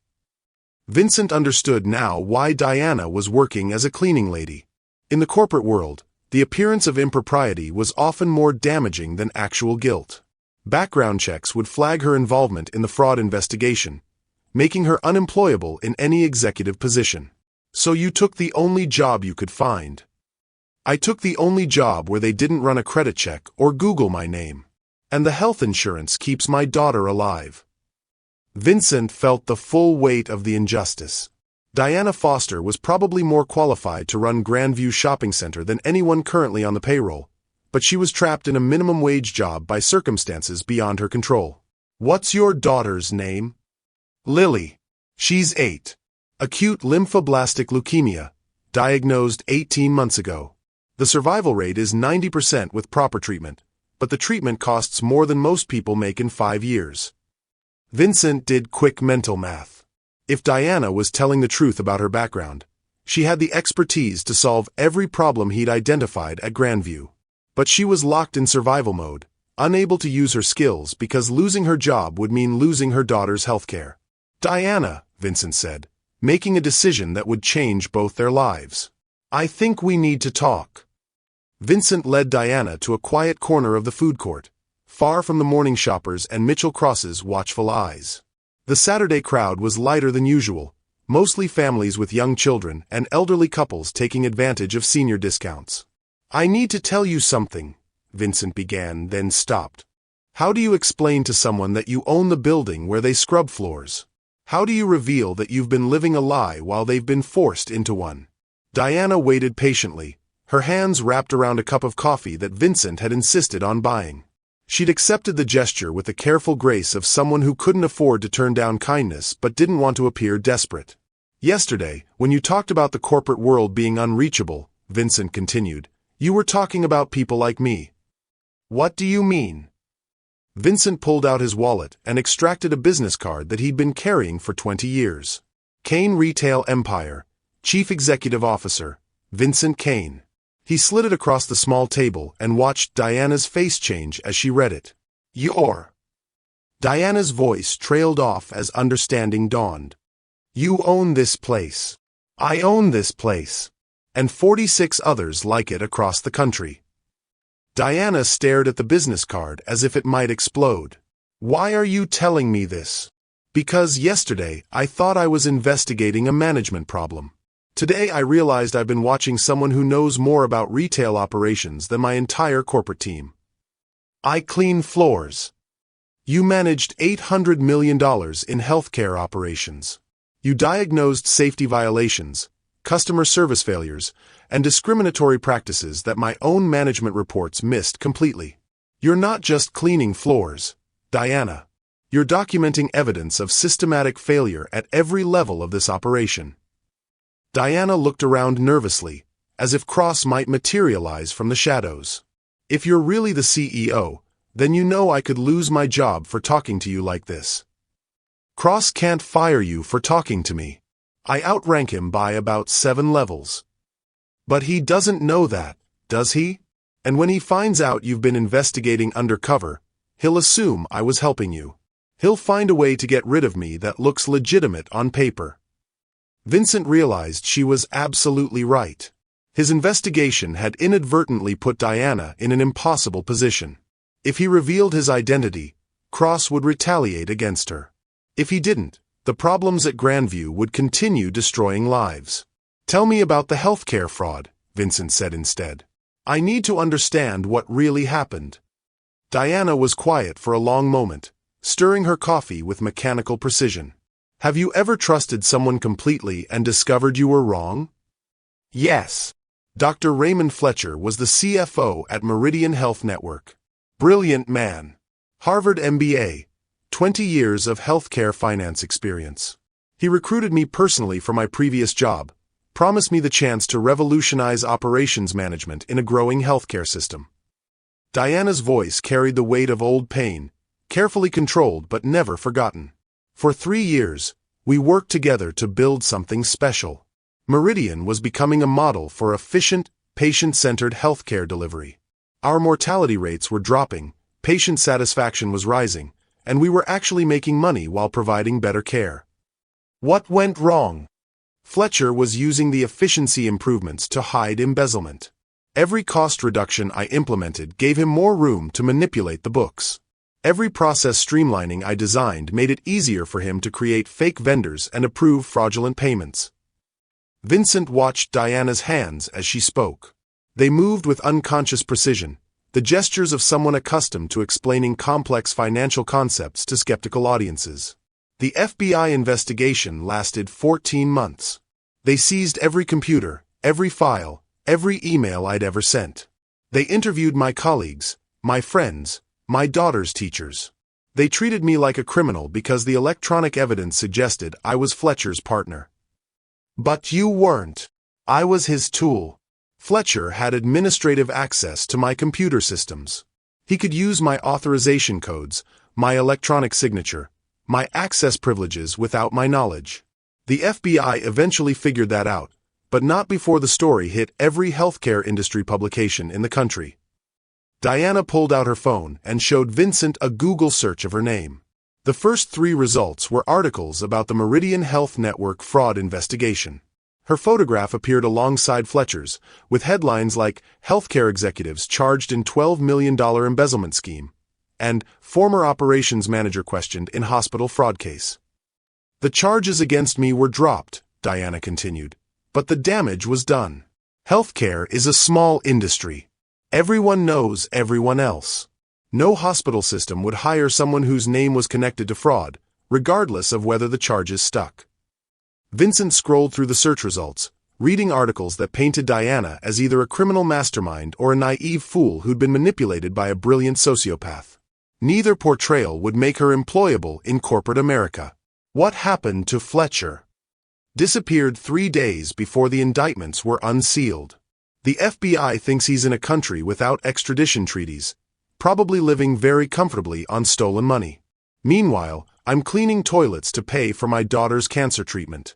Vincent understood now why Diana was working as a cleaning lady. In the corporate world, the appearance of impropriety was often more damaging than actual guilt. Background checks would flag her involvement in the fraud investigation, making her unemployable in any executive position. So you took the only job you could find. I took the only job where they didn't run a credit check or Google my name. And the health insurance keeps my daughter alive. Vincent felt the full weight of the injustice. Diana Foster was probably more qualified to run Grandview Shopping Center than anyone currently on the payroll, but she was trapped in a minimum wage job by circumstances beyond her control. What's your daughter's name? Lily. She's 8. Acute lymphoblastic leukemia, diagnosed 18 months ago. The survival rate is 90% with proper treatment, but the treatment costs more than most people make in 5 years. Vincent did quick mental math. If Diana was telling the truth about her background, she had the expertise to solve every problem he'd identified at Grandview. But she was locked in survival mode, unable to use her skills because losing her job would mean losing her daughter's healthcare. Diana, Vincent said, making a decision that would change both their lives. I think we need to talk. Vincent led Diana to a quiet corner of the food court, far from the morning shoppers and Mitchell Cross's watchful eyes. The Saturday crowd was lighter than usual, mostly families with young children and elderly couples taking advantage of senior discounts. I need to tell you something, Vincent began, then stopped. How do you explain to someone that you own the building where they scrub floors? How do you reveal that you've been living a lie while they've been forced into one? Diana waited patiently, her hands wrapped around a cup of coffee that Vincent had insisted on buying. She'd accepted the gesture with the careful grace of someone who couldn't afford to turn down kindness but didn't want to appear desperate. Yesterday, when you talked about the corporate world being unreachable, Vincent continued, you were talking about people like me. What do you mean? Vincent pulled out his wallet and extracted a business card that he'd been carrying for 20 years. Kane Retail Empire, Chief Executive Officer, Vincent Kane. He slid it across the small table and watched Diana's face change as she read it. You're. Diana's voice trailed off as understanding dawned. You own this place. I own this place. And 46 others like it across the country. Diana stared at the business card as if it might explode. Why are you telling me this? Because yesterday I thought I was investigating a management problem. Today I realized I've been watching someone who knows more about retail operations than my entire corporate team. I clean floors. You managed $800 million in healthcare operations. You diagnosed safety violations, customer service failures, and discriminatory practices that my own management reports missed completely. You're not just cleaning floors, Diana. You're documenting evidence of systematic failure at every level of this operation. Diana looked around nervously, as if Cross might materialize from the shadows. If you're really the CEO, then you know I could lose my job for talking to you like this. Cross can't fire you for talking to me. I outrank him by about 7 levels. But he doesn't know that, does he? And when he finds out you've been investigating Undercover, he'll assume I was helping you. He'll find a way to get rid of me that looks legitimate on paper. Vincent realized she was absolutely right. His investigation had inadvertently put Diana in an impossible position. If he revealed his identity, Cross would retaliate against her. If he didn't, the problems at Grandview would continue destroying lives. Tell me about the healthcare fraud, Vincent said instead. I need to understand what really happened. Diana was quiet for a long moment, stirring her coffee with mechanical precision. Have you ever trusted someone completely and discovered you were wrong? Yes. Dr. Raymond Fletcher was the CFO at Meridian Health Network. Brilliant man. Harvard MBA, 20 years of healthcare finance experience. He recruited me personally for my previous job, promised me the chance to revolutionize operations management in a growing healthcare system. Diana's voice carried the weight of old pain, carefully controlled but never forgotten. For 3 years, we worked together to build something special. Meridian was becoming a model for efficient, patient-centered healthcare delivery. Our mortality rates were dropping, patient satisfaction was rising, and we were actually making money while providing better care. What went wrong? Fletcher was using the efficiency improvements to hide embezzlement. Every cost reduction I implemented gave him more room to manipulate the books. Every process streamlining I designed made it easier for him to create fake vendors and approve fraudulent payments. Vincent watched Diana's hands as she spoke. They moved with unconscious precision, the gestures of someone accustomed to explaining complex financial concepts to skeptical audiences. The FBI investigation lasted 14 months. They seized every computer, every file, every email I'd ever sent. They interviewed my colleagues, my friends, my daughter's teachers. They treated me like a criminal because the electronic evidence suggested I was Fletcher's partner. But you weren't. I was his tool. Fletcher had administrative access to my computer systems. He could use my authorization codes, my electronic signature, my access privileges without my knowledge. The FBI eventually figured that out, but not before the story hit every healthcare industry publication in the country. Diana pulled out her phone and showed Vincent a Google search of her name. The first 3 results were articles about the Meridian Health Network fraud investigation. Her photograph appeared alongside Fletcher's, with headlines like "Healthcare Executives Charged in $12 million Embezzlement Scheme" and "Former Operations Manager Questioned in Hospital Fraud Case." The charges against me were dropped, Diana continued, but the damage was done. Healthcare is a small industry. Everyone knows everyone else. No hospital system would hire someone whose name was connected to fraud, regardless of whether the charges stuck. Vincent scrolled through the search results, reading articles that painted Diana as either a criminal mastermind or a naive fool who'd been manipulated by a brilliant sociopath. Neither portrayal would make her employable in corporate America. What happened to Fletcher? Disappeared 3 days before the indictments were unsealed. The FBI thinks he's in a country without extradition treaties, probably living very comfortably on stolen money. Meanwhile, I'm cleaning toilets to pay for my daughter's cancer treatment.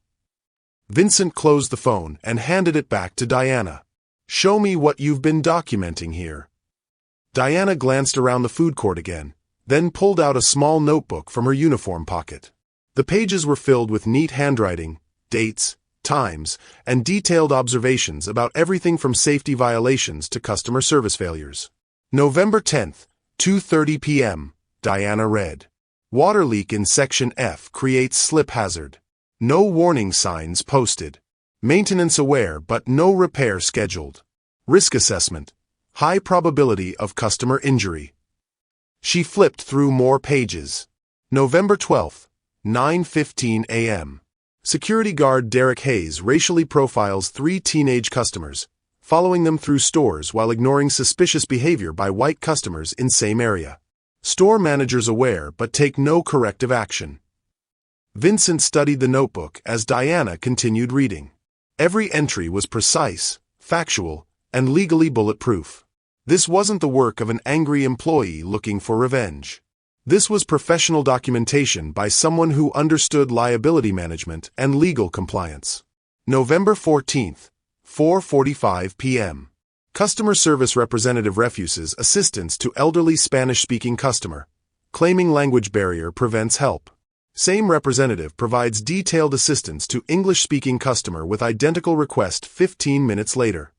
Vincent closed the phone and handed it back to Diana. Show me what you've been documenting here. Diana glanced around the food court again, then pulled out a small notebook from her uniform pocket. The pages were filled with neat handwriting, dates, times, and detailed observations about everything from safety violations to customer service failures. November 10th, 2:30 p.m., Diana read. Water leak in Section F creates slip hazard. No warning signs posted. Maintenance aware but no repair scheduled. Risk assessment. High probability of customer injury. She flipped through more pages. November 12th, 9:15 a.m. Security guard Derek Hayes racially profiles 3 teenage customers, following them through stores while ignoring suspicious behavior by white customers in same area. Store managers aware but take no corrective action. Vincent studied the notebook as Diana continued reading. Every entry was precise, factual, and legally bulletproof. This wasn't the work of an angry employee looking for revenge. This was professional documentation by someone who understood liability management and legal compliance. November 14th, 4:45 p.m. Customer service representative refuses assistance to elderly Spanish-speaking customer, claiming language barrier prevents help. Same representative provides detailed assistance to English-speaking customer with identical request 15 minutes later.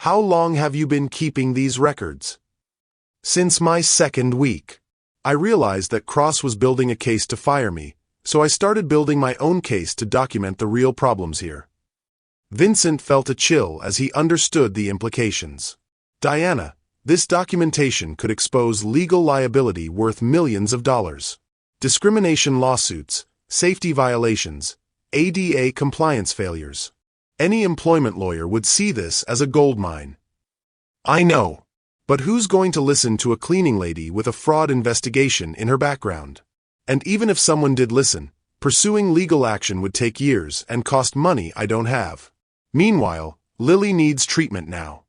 How long have you been keeping these records? Since my 2nd week. I realized that Cross was building a case to fire me, so I started building my own case to document the real problems here. Vincent felt a chill as he understood the implications. Diana, this documentation could expose legal liability worth millions of dollars. Discrimination lawsuits, safety violations, ADA compliance failures. Any employment lawyer would see this as a goldmine. I know. But who's going to listen to a cleaning lady with a fraud investigation in her background? And even if someone did listen, pursuing legal action would take years and cost money I don't have. Meanwhile, Lily needs treatment now.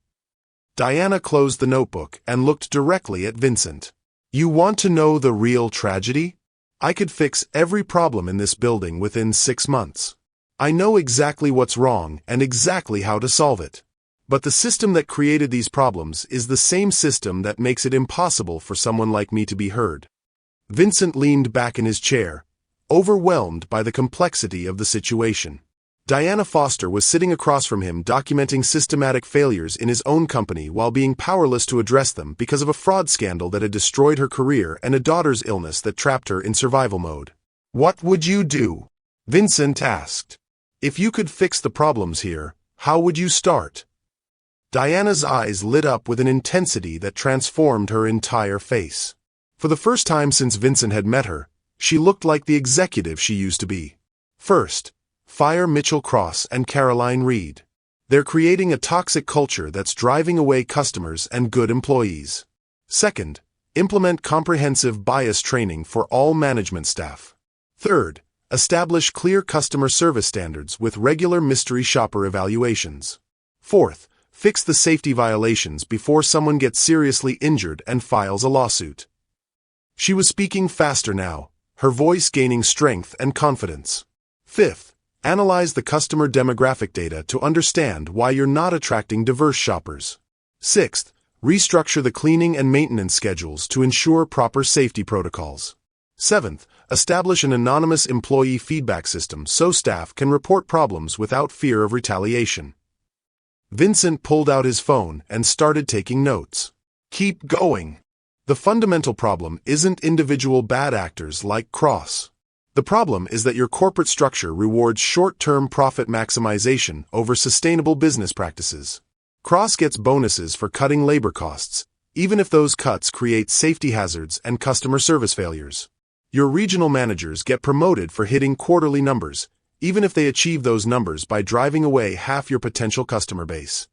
Diana closed the notebook and looked directly at Vincent. You want to know the real tragedy? I could fix every problem in this building within 6 months. I know exactly what's wrong and exactly how to solve it. But the system that created these problems is the same system that makes it impossible for someone like me to be heard. Vincent leaned back in his chair, overwhelmed by the complexity of the situation. Diana Foster was sitting across from him documenting systematic failures in his own company while being powerless to address them because of a fraud scandal that had destroyed her career and a daughter's illness that trapped her in survival mode. What would you do? Vincent asked. If you could fix the problems here, how would you start? Diana's eyes lit up with an intensity that transformed her entire face. For the first time since Vincent had met her, she looked like the executive she used to be. First, fire Mitchell Cross and Caroline Reed. They're creating a toxic culture that's driving away customers and good employees. Second, implement comprehensive bias training for all management staff. Third, establish clear customer service standards with regular mystery shopper evaluations. Fourth, fix the safety violations before someone gets seriously injured and files a lawsuit. She was speaking faster now, her voice gaining strength and confidence. Fifth, analyze the customer demographic data to understand why you're not attracting diverse shoppers. Sixth, restructure the cleaning and maintenance schedules to ensure proper safety protocols. Seventh, establish an anonymous employee feedback system so staff can report problems without fear of retaliation. Vincent pulled out his phone and started taking notes. Keep going. The fundamental problem isn't individual bad actors like Cross. The problem is that your corporate structure rewards short-term profit maximization over sustainable business practices. Cross gets bonuses for cutting labor costs, even if those cuts create safety hazards and customer service failures. Your regional managers get promoted for hitting quarterly numbers, even if they achieve those numbers by driving away half your potential customer base.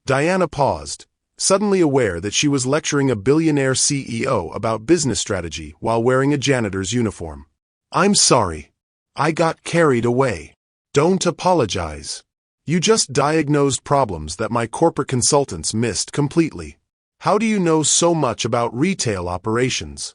Diana paused, suddenly aware that she was lecturing a billionaire CEO about business strategy while wearing a janitor's uniform. I'm sorry. I got carried away. Don't apologize. You just diagnosed problems that my corporate consultants missed completely. How do you know so much about retail operations?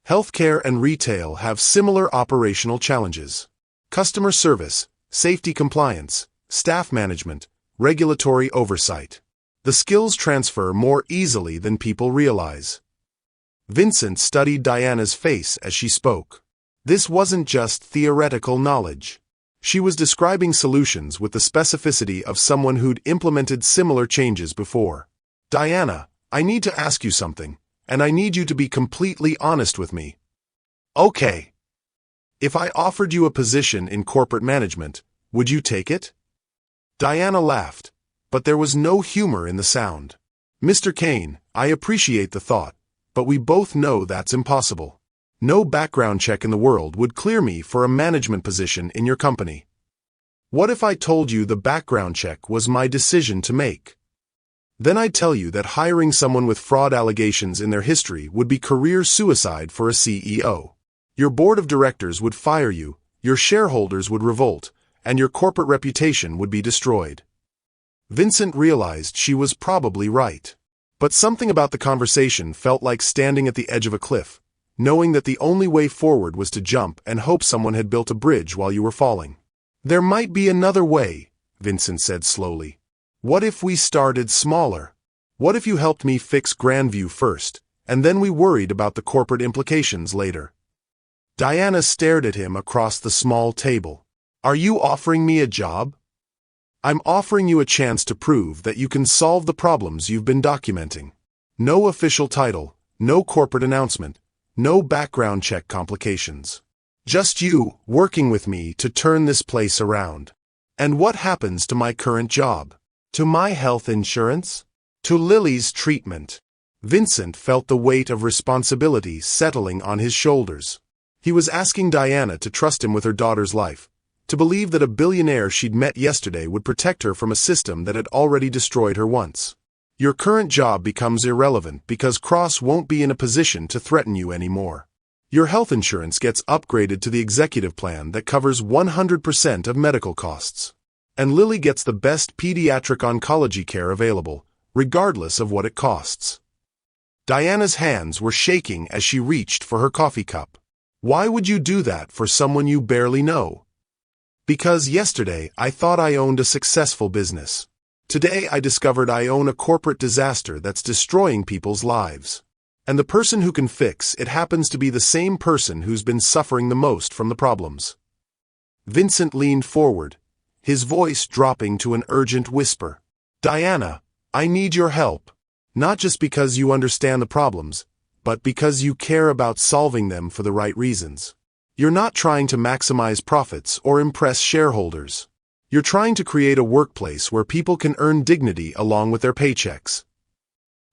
Healthcare and retail have similar operational challenges. Customer service, safety compliance, staff management, regulatory oversight. The skills transfer more easily than people realize. Vincent studied Diana's face as she spoke. This wasn't just theoretical knowledge. She was describing solutions with the specificity of someone who'd implemented similar changes before. Diana, I need to ask you something, and I need you to be completely honest with me. Okay. If I offered you a position in corporate management, would you take it? Diana laughed, but there was no humor in the sound. Mr. Kane, I appreciate the thought, but we both know that's impossible. No background check in the world would clear me for a management position in your company. What if I told you the background check was my decision to make? Then I'd tell you that hiring someone with fraud allegations in their history would be career suicide for a CEO. Your board of directors would fire you, your shareholders would revolt, and your corporate reputation would be destroyed. Vincent realized she was probably right. But something about the conversation felt like standing at the edge of a cliff, knowing that the only way forward was to jump and hope someone had built a bridge while you were falling. There might be another way, Vincent said slowly. What if we started smaller? What if you helped me fix Grandview first, and then we worried about the corporate implications later? Diana stared at him across the small table. Are you offering me a job? I'm offering you a chance to prove that you can solve the problems you've been documenting. No official title, no corporate announcement, no background check complications. Just you working with me to turn this place around. And what happens to my current job? To my health insurance? To Lily's treatment? Vincent felt the weight of responsibility settling on his shoulders. He was asking Diana to trust him with her daughter's life, to believe that a billionaire she'd met yesterday would protect her from a system that had already destroyed her once. Your current job becomes irrelevant because Cross won't be in a position to threaten you anymore. Your health insurance gets upgraded to the executive plan that covers 100% of medical costs. And Lily gets the best pediatric oncology care available, regardless of what it costs. Diana's hands were shaking as she reached for her coffee cup. Why would you do that for someone you barely know? Because yesterday I thought I owned a successful business. Today I discovered I own a corporate disaster that's destroying people's lives. And the person who can fix it happens to be the same person who's been suffering the most from the problems. Vincent leaned forward, his voice dropping to an urgent whisper. Diana, I need your help. Not just because you understand the problems, but because you care about solving them for the right reasons. You're not trying to maximize profits or impress shareholders. You're trying to create a workplace where people can earn dignity along with their paychecks.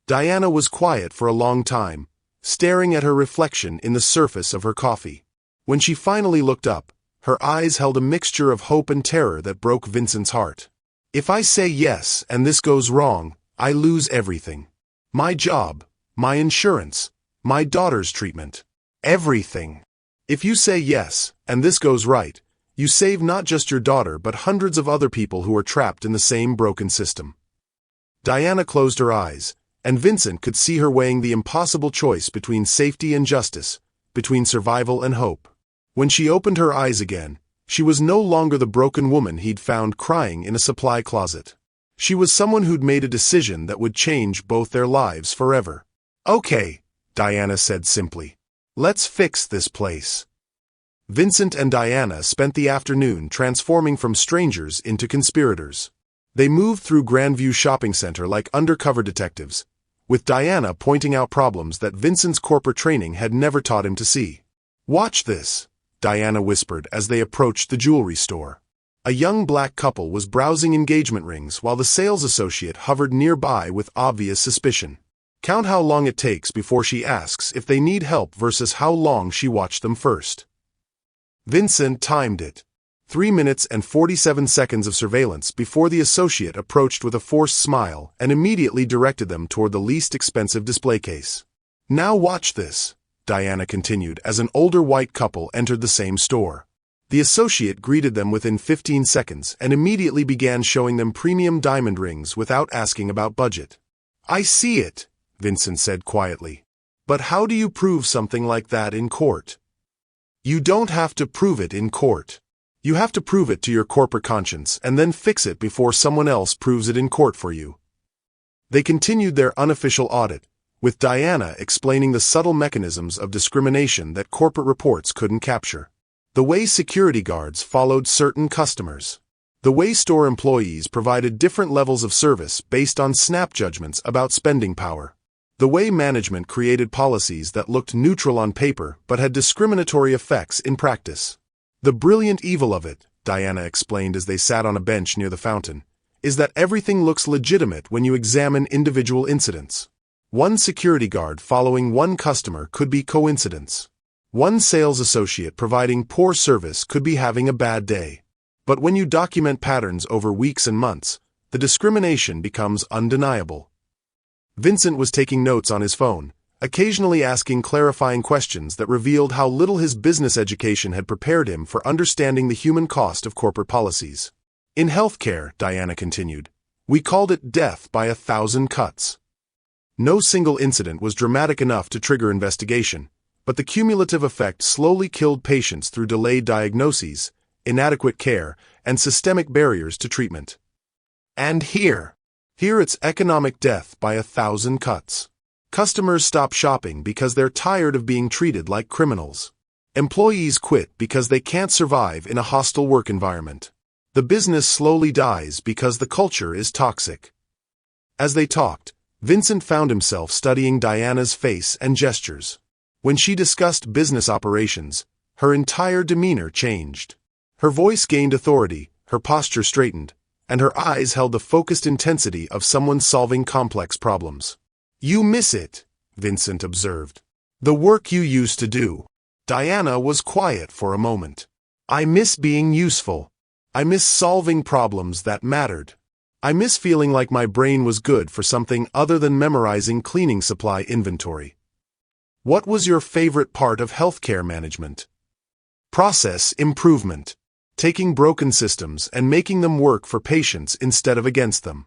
Diana was quiet for a long time, staring at her reflection in the surface of her coffee. When she finally looked up, her eyes held a mixture of hope and terror that broke Vincent's heart. If I say yes and this goes wrong, I lose everything. My job, my insurance, my daughter's treatment. Everything. If you say yes, and this goes right, you save not just your daughter but hundreds of other people who are trapped in the same broken system. Diana closed her eyes, and Vincent could see her weighing the impossible choice between safety and justice, between survival and hope. When she opened her eyes again, she was no longer the broken woman he'd found crying in a supply closet. She was someone who'd made a decision that would change both their lives forever. Okay, Diana said simply. Let's fix this place. Vincent and Diana spent the afternoon transforming from strangers into conspirators. They moved through Grandview Shopping Center like undercover detectives, with Diana pointing out problems that Vincent's corporate training had never taught him to see. Watch this, Diana whispered as they approached the jewelry store. A young black couple was browsing engagement rings while the sales associate hovered nearby with obvious suspicion. Count how long it takes before she asks if they need help versus how long she watched them first. Vincent timed it. 3 minutes and 47 seconds of surveillance before the associate approached with a forced smile and immediately directed them toward the least expensive display case. Now watch this, Diana continued as an older white couple entered the same store. The associate greeted them within 15 seconds and immediately began showing them premium diamond rings without asking about budget. I see it, Vincent said quietly. But how do you prove something like that in court? You don't have to prove it in court. You have to prove it to your corporate conscience and then fix it before someone else proves it in court for you. They continued their unofficial audit, with Diana explaining the subtle mechanisms of discrimination that corporate reports couldn't capture. The way security guards followed certain customers. The way store employees provided different levels of service based on snap judgments about spending power. The way management created policies that looked neutral on paper but had discriminatory effects in practice. The brilliant evil of it, Diana explained as they sat on a bench near the fountain, is that everything looks legitimate when you examine individual incidents. One security guard following one customer could be coincidence. One sales associate providing poor service could be having a bad day. But when you document patterns over weeks and months, the discrimination becomes undeniable. Vincent was taking notes on his phone, occasionally asking clarifying questions that revealed how little his business education had prepared him for understanding the human cost of corporate policies. In healthcare, Diana continued, we called it death by 1,000 cuts. No single incident was dramatic enough to trigger investigation, but the cumulative effect slowly killed patients through delayed diagnoses, inadequate care, and systemic barriers to treatment. And here it's economic death by 1,000 cuts. Customers stop shopping because they're tired of being treated like criminals. Employees quit because they can't survive in a hostile work environment. The business slowly dies because the culture is toxic. As they talked, Vincent found himself studying Diana's face and gestures. When she discussed business operations, her entire demeanor changed. Her voice gained authority, her posture straightened, and her eyes held the focused intensity of someone solving complex problems. "You miss it," Vincent observed. "The work you used to do." Diana was quiet for a moment. "I miss being useful. I miss solving problems that mattered. I miss feeling like my brain was good for something other than memorizing cleaning supply inventory." "What was your favorite part of healthcare management?" "Process improvement. Taking broken systems and making them work for patients instead of against them."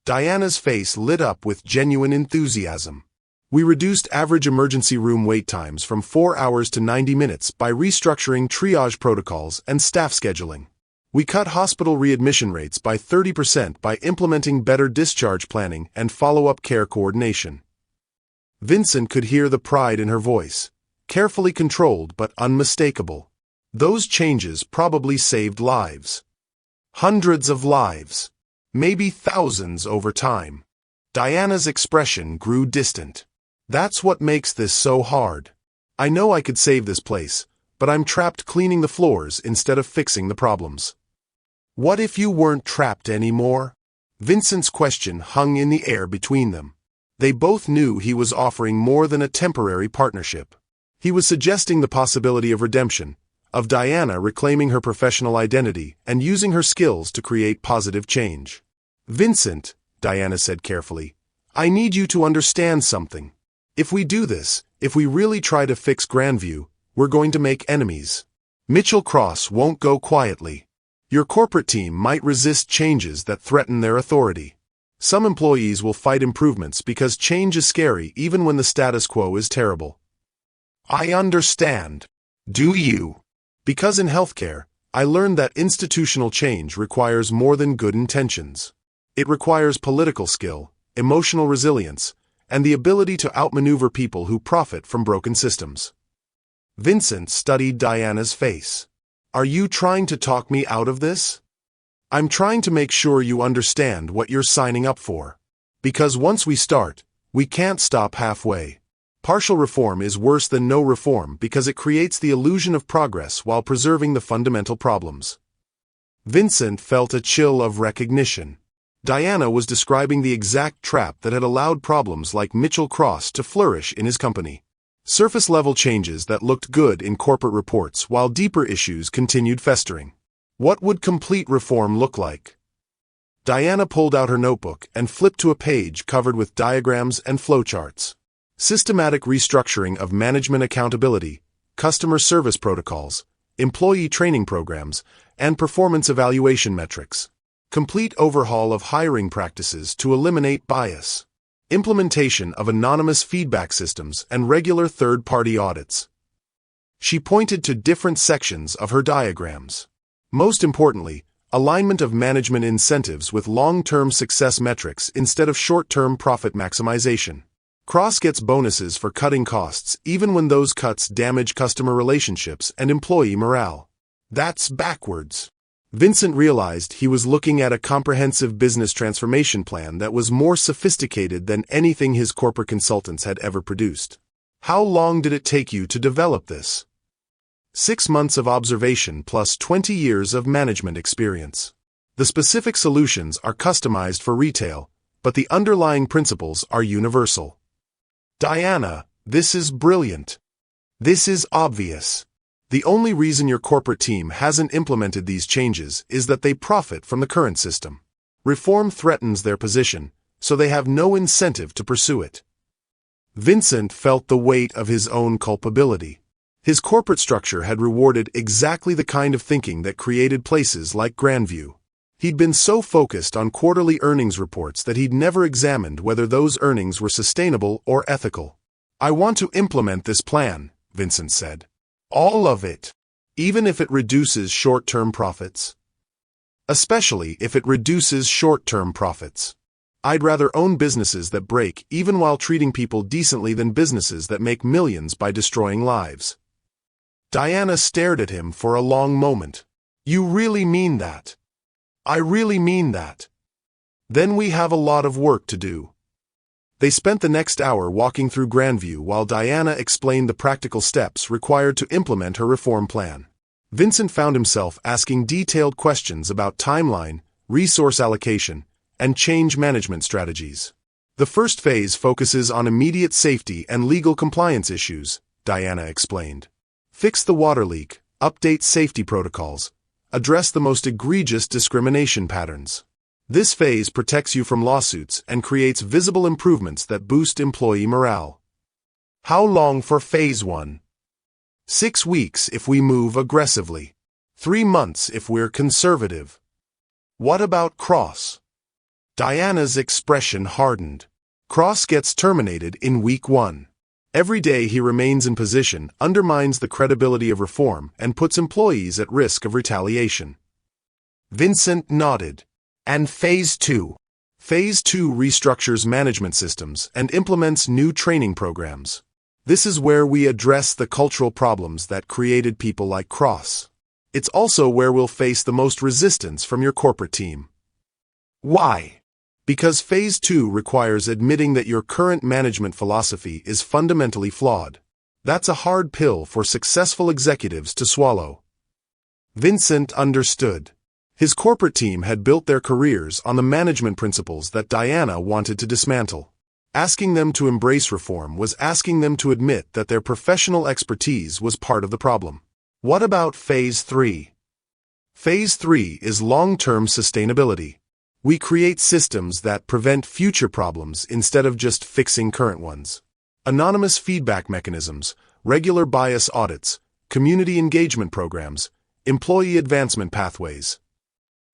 Diana's face lit up with genuine enthusiasm. "We reduced average emergency room wait times from 4 hours to 90 minutes by restructuring triage protocols and staff scheduling. We cut hospital readmission rates by 30% by implementing better discharge planning and follow-up care coordination." Vincent could hear the pride in her voice, carefully controlled but unmistakable. Those changes probably saved lives. Hundreds of lives. Maybe thousands over time. Diana's expression grew distant. "That's what makes this so hard. I know I could save this place, but I'm trapped cleaning the floors instead of fixing the problems." "What if you weren't trapped anymore?" Vincent's question hung in the air between them. They both knew he was offering more than a temporary partnership. He was suggesting the possibility of redemption, of Diana reclaiming her professional identity and using her skills to create positive change. "Vincent," Diana said carefully, "I need you to understand something. If we do this, if we really try to fix Grandview, we're going to make enemies. Mitchell Cross won't go quietly. Your corporate team might resist changes that threaten their authority. Some employees will fight improvements because change is scary even when the status quo is terrible." "I understand. Do you?" "Because in healthcare, I learned that institutional change requires more than good intentions. It requires political skill, emotional resilience, and the ability to outmaneuver people who profit from broken systems." Vincent studied Diana's face. "Are you trying to talk me out of this?" "I'm trying to make sure you understand what you're signing up for. Because once we start, we can't stop halfway. Partial reform is worse than no reform because it creates the illusion of progress while preserving the fundamental problems." Vincent felt a chill of recognition. Diana was describing the exact trap that had allowed problems like Mitchell Cross to flourish in his company. Surface-level changes that looked good in corporate reports while deeper issues continued festering. What would complete reform look like? Diana pulled out her notebook and flipped to a page covered with diagrams and flowcharts. Systematic restructuring of management accountability, customer service protocols, employee training programs, and performance evaluation metrics. Complete overhaul of hiring practices to eliminate bias. Implementation of anonymous feedback systems and regular third-party audits. She pointed to different sections of her diagrams. Most importantly, alignment of management incentives with long-term success metrics instead of short-term profit maximization. Cross gets bonuses for cutting costs even when those cuts damage customer relationships and employee morale. That's backwards. Vincent realized he was looking at a comprehensive business transformation plan that was more sophisticated than anything his corporate consultants had ever produced. "How long did it take you to develop this?" 6 months of observation plus 20 years of management experience. The specific solutions are customized for retail, but the underlying principles are universal. "Diana, this is brilliant. This is obvious. The only reason your corporate team hasn't implemented these changes is that they profit from the current system. Reform threatens their position, so they have no incentive to pursue it." Vincent felt the weight of his own culpability. His corporate structure had rewarded exactly the kind of thinking that created places like Grandview. He'd been so focused on quarterly earnings reports that he'd never examined whether those earnings were sustainable or ethical. "I want to implement this plan," Vincent said. "All of it, even if it reduces short-term profits." "Especially if it reduces short-term profits. I'd rather own businesses that break even while treating people decently than businesses that make millions by destroying lives." Diana stared at him for a long moment. "You really mean that?" "I really mean that." "Then we have a lot of work to do." They spent the next hour walking through Grandview while Diana explained the practical steps required to implement her reform plan. Vincent found himself asking detailed questions about timeline, resource allocation, and change management strategies. The first phase focuses on immediate safety and legal compliance issues, Diana explained. Fix the water leak, update safety protocols, address the most egregious discrimination patterns. This phase protects you from lawsuits and creates visible improvements that boost employee morale. How long for Phase 1? 6 weeks if we move aggressively. 3 months if we're conservative. What about Cross? Diana's expression hardened. Cross gets terminated in week 1. Every day he remains in position undermines the credibility of reform and puts employees at risk of retaliation. Vincent nodded. And Phase 2? Phase 2 restructures management systems and implements new training programs. This is where we address the cultural problems that created people like Cross. It's also where we'll face the most resistance from your corporate team. Why? Because Phase 2 requires admitting that your current management philosophy is fundamentally flawed. That's a hard pill for successful executives to swallow. Vincent understood. His corporate team had built their careers on the management principles that Diana wanted to dismantle. Asking them to embrace reform was asking them to admit that their professional expertise was part of the problem. What about Phase 3? Phase 3 is long-term sustainability. We create systems that prevent future problems instead of just fixing current ones. Anonymous feedback mechanisms, regular bias audits, community engagement programs, employee advancement pathways.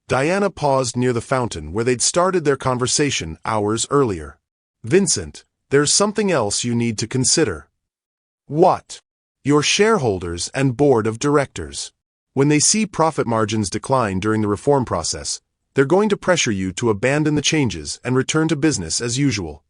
Diana paused near the fountain where they'd started their conversation hours earlier. Vincent, there's something else you need to consider. What? Your shareholders and board of directors. When they see profit margins decline during the reform process, they're going to pressure you to abandon the changes and return to business as usual.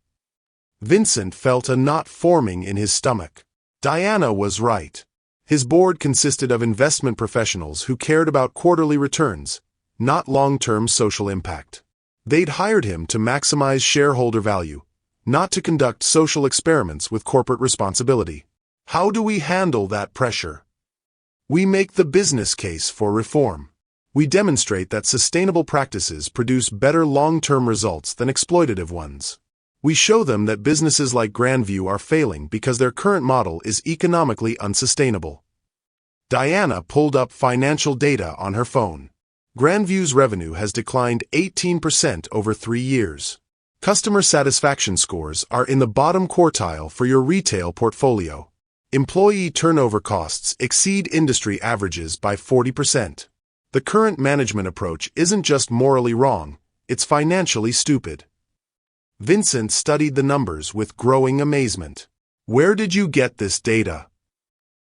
Vincent felt a knot forming in his stomach. Diana was right. His board consisted of investment professionals who cared about quarterly returns, not long-term social impact. They'd hired him to maximize shareholder value, not to conduct social experiments with corporate responsibility. How do we handle that pressure? We make the business case for reform. We demonstrate that sustainable practices produce better long-term results than exploitative ones. We show them that businesses like Grandview are failing because their current model is economically unsustainable. Diana pulled up financial data on her phone. Grandview's revenue has declined 18% over 3 years. Customer satisfaction scores are in the bottom quartile for your retail portfolio. Employee turnover costs exceed industry averages by 40%. The current management approach isn't just morally wrong, it's financially stupid. Vincent studied the numbers with growing amazement. Where did you get this data?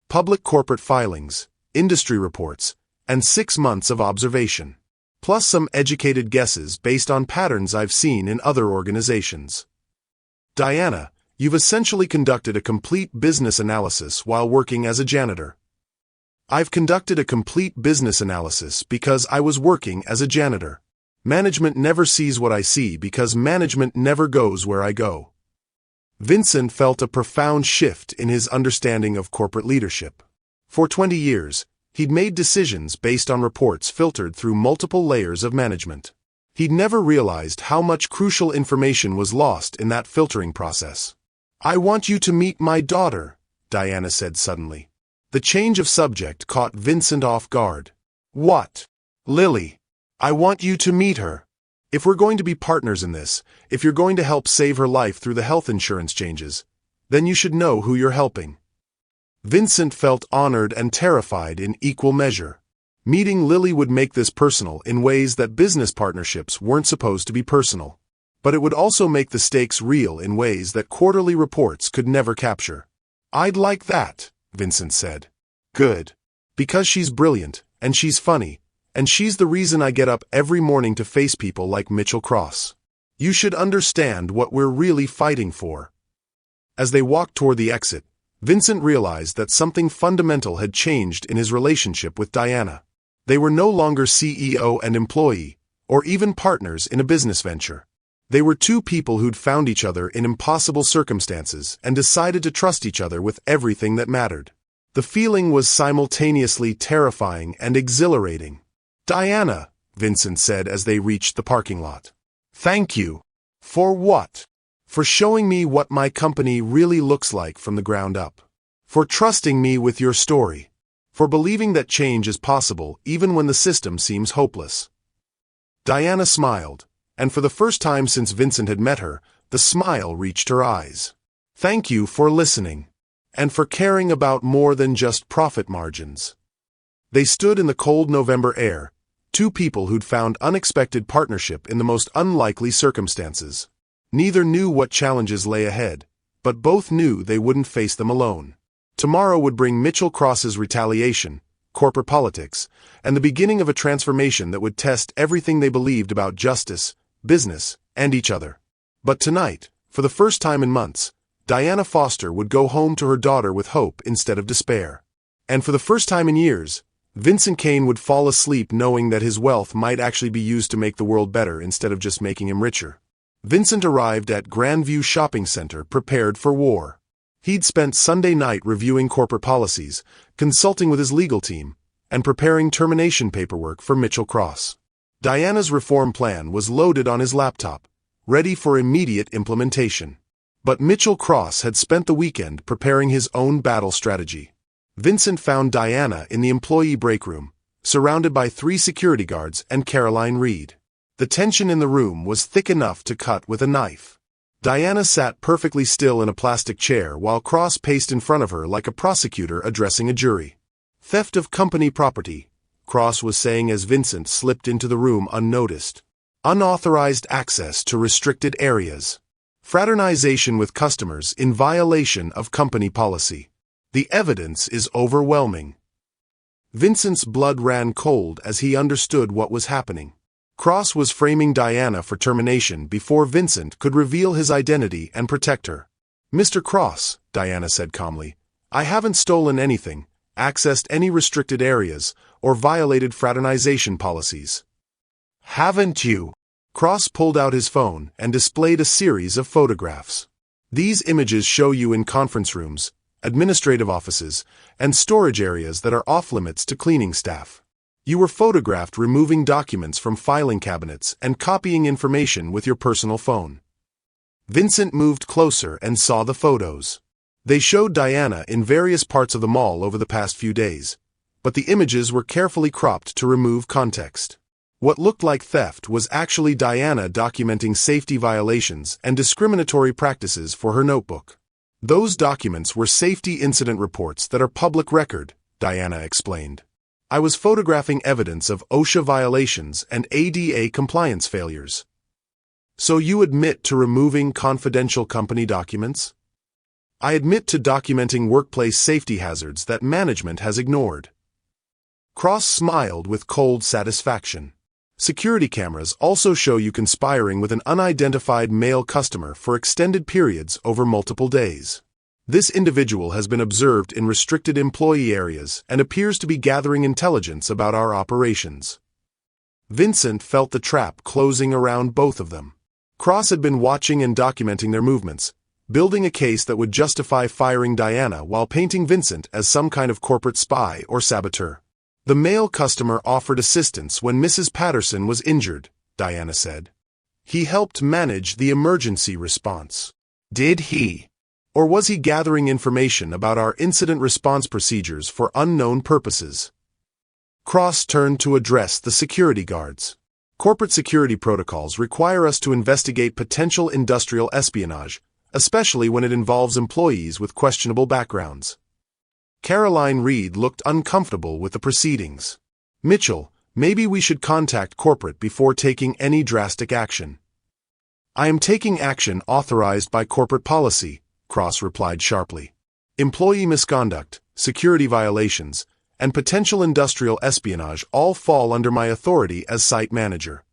Public corporate filings, industry reports, and 6 months of observation. Plus some educated guesses based on patterns I've seen in other organizations. Diana, you've essentially conducted a complete business analysis while working as a janitor. I've conducted a complete business analysis because I was working as a janitor. Management never sees what I see because management never goes where I go. Vincent felt a profound shift in his understanding of corporate leadership. For 20 years, he'd made decisions based on reports filtered through multiple layers of management. He'd never realized how much crucial information was lost in that filtering process. I want you to meet my daughter, Diana said suddenly. The change of subject caught Vincent off guard. What? Lily. I want you to meet her. If we're going to be partners in this, if you're going to help save her life through the health insurance changes, then you should know who you're helping. Vincent felt honored and terrified in equal measure. Meeting Lily would make this personal in ways that business partnerships weren't supposed to be personal. But it would also make the stakes real in ways that quarterly reports could never capture. I'd like that, Vincent said. Good. Because she's brilliant, and she's funny, and she's the reason I get up every morning to face people like Mitchell Cross. You should understand what we're really fighting for. As they walked toward the exit, Vincent realized that something fundamental had changed in his relationship with Diana. They were no longer CEO and employee, or even partners in a business venture. They were two people who'd found each other in impossible circumstances and decided to trust each other with everything that mattered. The feeling was simultaneously terrifying and exhilarating. "Diana," Vincent said as they reached the parking lot. "Thank you." "For what?" "For showing me what my company really looks like from the ground up. For trusting me with your story. For believing that change is possible even when the system seems hopeless." Diana smiled, and for the first time since Vincent had met her, the smile reached her eyes. "Thank you for listening. And for caring about more than just profit margins." They stood in the cold November air, two people who'd found unexpected partnership in the most unlikely circumstances. Neither knew what challenges lay ahead, but both knew they wouldn't face them alone. Tomorrow would bring Mitchell Cross's retaliation, corporate politics, and the beginning of a transformation that would test everything they believed about justice, business, and each other. But tonight, for the first time in months, Diana Foster would go home to her daughter with hope instead of despair. And for the first time in years, Vincent Kane would fall asleep knowing that his wealth might actually be used to make the world better instead of just making him richer. Vincent arrived at Grandview Shopping Center prepared for war. He'd spent Sunday night reviewing corporate policies, consulting with his legal team, and preparing termination paperwork for Mitchell Cross. Diana's reform plan was loaded on his laptop, ready for immediate implementation. But Mitchell Cross had spent the weekend preparing his own battle strategy. Vincent found Diana in the employee break room, surrounded by 3 security guards and Caroline Reed. The tension in the room was thick enough to cut with a knife. Diana sat perfectly still in a plastic chair while Cross paced in front of her like a prosecutor addressing a jury. "Theft of company property," Cross was saying as Vincent slipped into the room unnoticed. "Unauthorized access to restricted areas. Fraternization with customers in violation of company policy. The evidence is overwhelming." Vincent's blood ran cold as he understood what was happening. Cross was framing Diana for termination before Vincent could reveal his identity and protect her. "Mr. Cross," Diana said calmly, "I haven't stolen anything, accessed any restricted areas, or violated fraternization policies." "Haven't you?" Cross pulled out his phone and displayed a series of photographs. "These images show you in conference rooms, administrative offices, and storage areas that are off-limits to cleaning staff. You were photographed removing documents from filing cabinets and copying information with your personal phone." Vincent moved closer and saw the photos. They showed Diana in various parts of the mall over the past few days, but the images were carefully cropped to remove context. What looked like theft was actually Diana documenting safety violations and discriminatory practices for her notebook. "Those documents were safety incident reports that are public record," Diana explained. "I was photographing evidence of OSHA violations and ADA compliance failures." "So you admit to removing confidential company documents?" "I admit to documenting workplace safety hazards that management has ignored." Cross smiled with cold satisfaction. "Security cameras also show you conspiring with an unidentified male customer for extended periods over multiple days. This individual has been observed in restricted employee areas and appears to be gathering intelligence about our operations." Vincent felt the trap closing around both of them. Cross had been watching and documenting their movements, building a case that would justify firing Diana while painting Vincent as some kind of corporate spy or saboteur. "The male customer offered assistance when Mrs. Patterson was injured," Diana said. "He helped manage the emergency response." "Did he? Or was he gathering information about our incident response procedures for unknown purposes?" Cross turned to address the security guards. "Corporate security protocols require us to investigate potential industrial espionage, especially when it involves employees with questionable backgrounds." Caroline Reed looked uncomfortable with the proceedings. "Mitchell, maybe we should contact corporate before taking any drastic action." "I am taking action authorized by corporate policy," Cross replied sharply. "Employee misconduct, security violations, and potential industrial espionage all fall under my authority as site manager."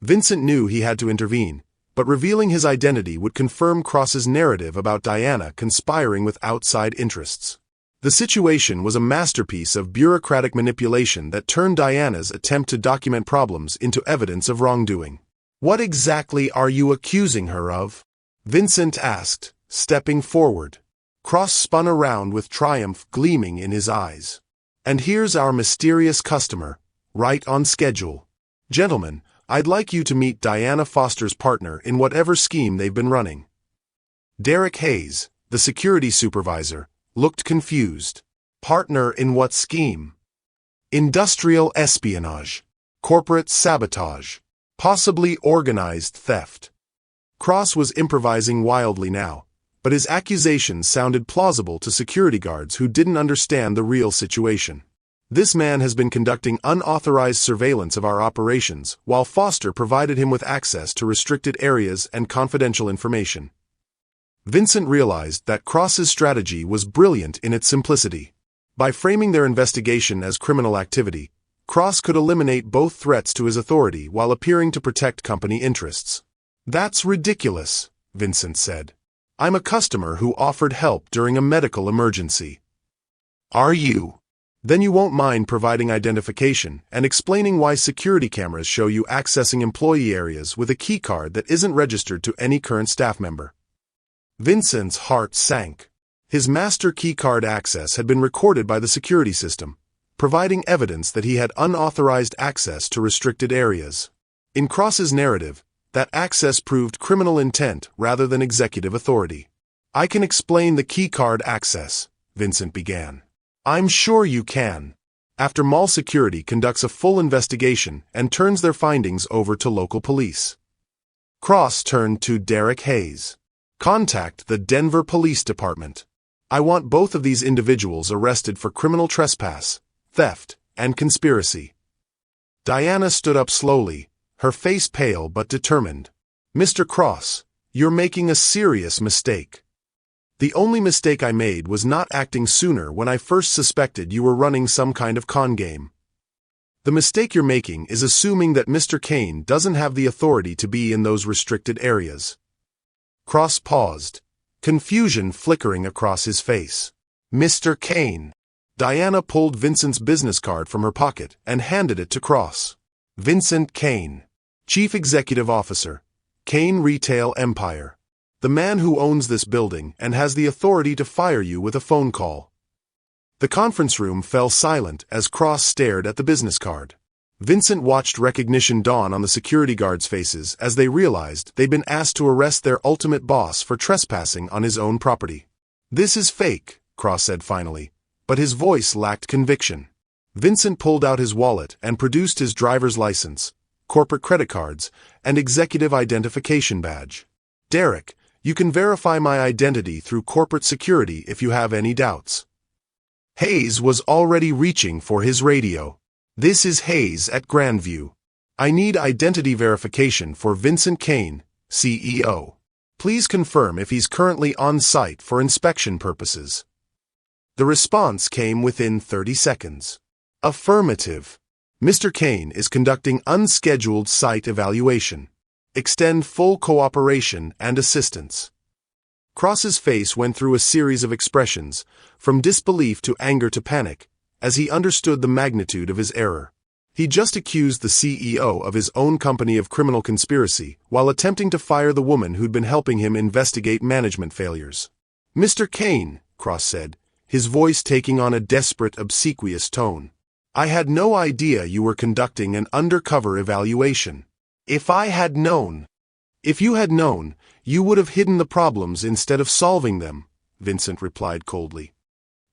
Vincent knew he had to intervene, but revealing his identity would confirm Cross's narrative about Diana conspiring with outside interests. The situation was a masterpiece of bureaucratic manipulation that turned Diana's attempt to document problems into evidence of wrongdoing. "What exactly are you accusing her of?" Vincent asked, stepping forward. Cross spun around with triumph gleaming in his eyes. "And here's our mysterious customer, right on schedule. Gentlemen, I'd like you to meet Diana Foster's partner in whatever scheme they've been running." Derek Hayes, the security supervisor, looked confused. Partner in what scheme? Industrial espionage. Corporate sabotage. Possibly organized theft. Cross was improvising wildly now, but his accusations sounded plausible to security guards who didn't understand the real situation. "This man has been conducting unauthorized surveillance of our operations, while Foster provided him with access to restricted areas and confidential information." Vincent realized that Cross's strategy was brilliant in its simplicity. By framing their investigation as criminal activity, Cross could eliminate both threats to his authority while appearing to protect company interests. "That's ridiculous," Vincent said. "I'm a customer who offered help during a medical emergency." "Are you? Then you won't mind providing identification and explaining why security cameras show you accessing employee areas with a keycard that isn't registered to any current staff member." Vincent's heart sank. His master keycard access had been recorded by the security system, providing evidence that he had unauthorized access to restricted areas. In Cross's narrative, that access proved criminal intent rather than executive authority. "I can explain the keycard access," Vincent began. "I'm sure you can." After mall security conducts a full investigation and turns their findings over to local police. Cross turned to Derek Hayes. "Contact the Denver Police Department. I want both of these individuals arrested for criminal trespass, theft, and conspiracy." Diana stood up slowly, her face pale but determined. "Mr. Cross, you're making a serious mistake. The only mistake I made was not acting sooner when I first suspected you were running some kind of con game. The mistake you're making is assuming that Mr. Kane doesn't have the authority to be in those restricted areas." Cross paused, confusion flickering across his face. "Mr. Kane." Diana pulled Vincent's business card from her pocket and handed it to Cross. "Vincent Kane, Chief Executive Officer, Kane Retail Empire. The man who owns this building and has the authority to fire you with a phone call." The conference room fell silent as Cross stared at the business card. Vincent watched recognition dawn on the security guards' faces as they realized they'd been asked to arrest their ultimate boss for trespassing on his own property. "This is fake," Cross said finally, but his voice lacked conviction. Vincent pulled out his wallet and produced his driver's license, corporate credit cards, and executive identification badge. "Derek, you can verify my identity through corporate security if you have any doubts." Hayes was already reaching for his radio. "This is Hayes at Grandview. I need identity verification for Vincent Kane, CEO. Please confirm if he's currently on site for inspection purposes." The response came within 30 seconds. "Affirmative. Mr. Kane is conducting unscheduled site evaluation. Extend full cooperation and assistance." Cross's face went through a series of expressions, from disbelief to anger to panic, as he understood the magnitude of his error. He just accused the CEO of his own company of criminal conspiracy while attempting to fire the woman who'd been helping him investigate management failures. "Mr. Kane," Cross said, his voice taking on a desperate, obsequious tone, "I had no idea you were conducting an undercover evaluation. If I had known..." "If you had known, you would have hidden the problems instead of solving them," Vincent replied coldly.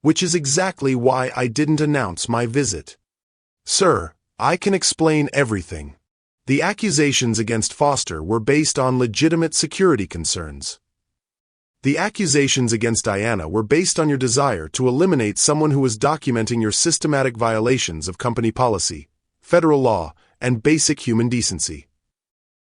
"Which is exactly why I didn't announce my visit. Sir, I can explain everything. The accusations against Foster were based on legitimate security concerns. The accusations against Diana were based on your desire to eliminate someone who was documenting your systematic violations of company policy, federal law, and basic human decency."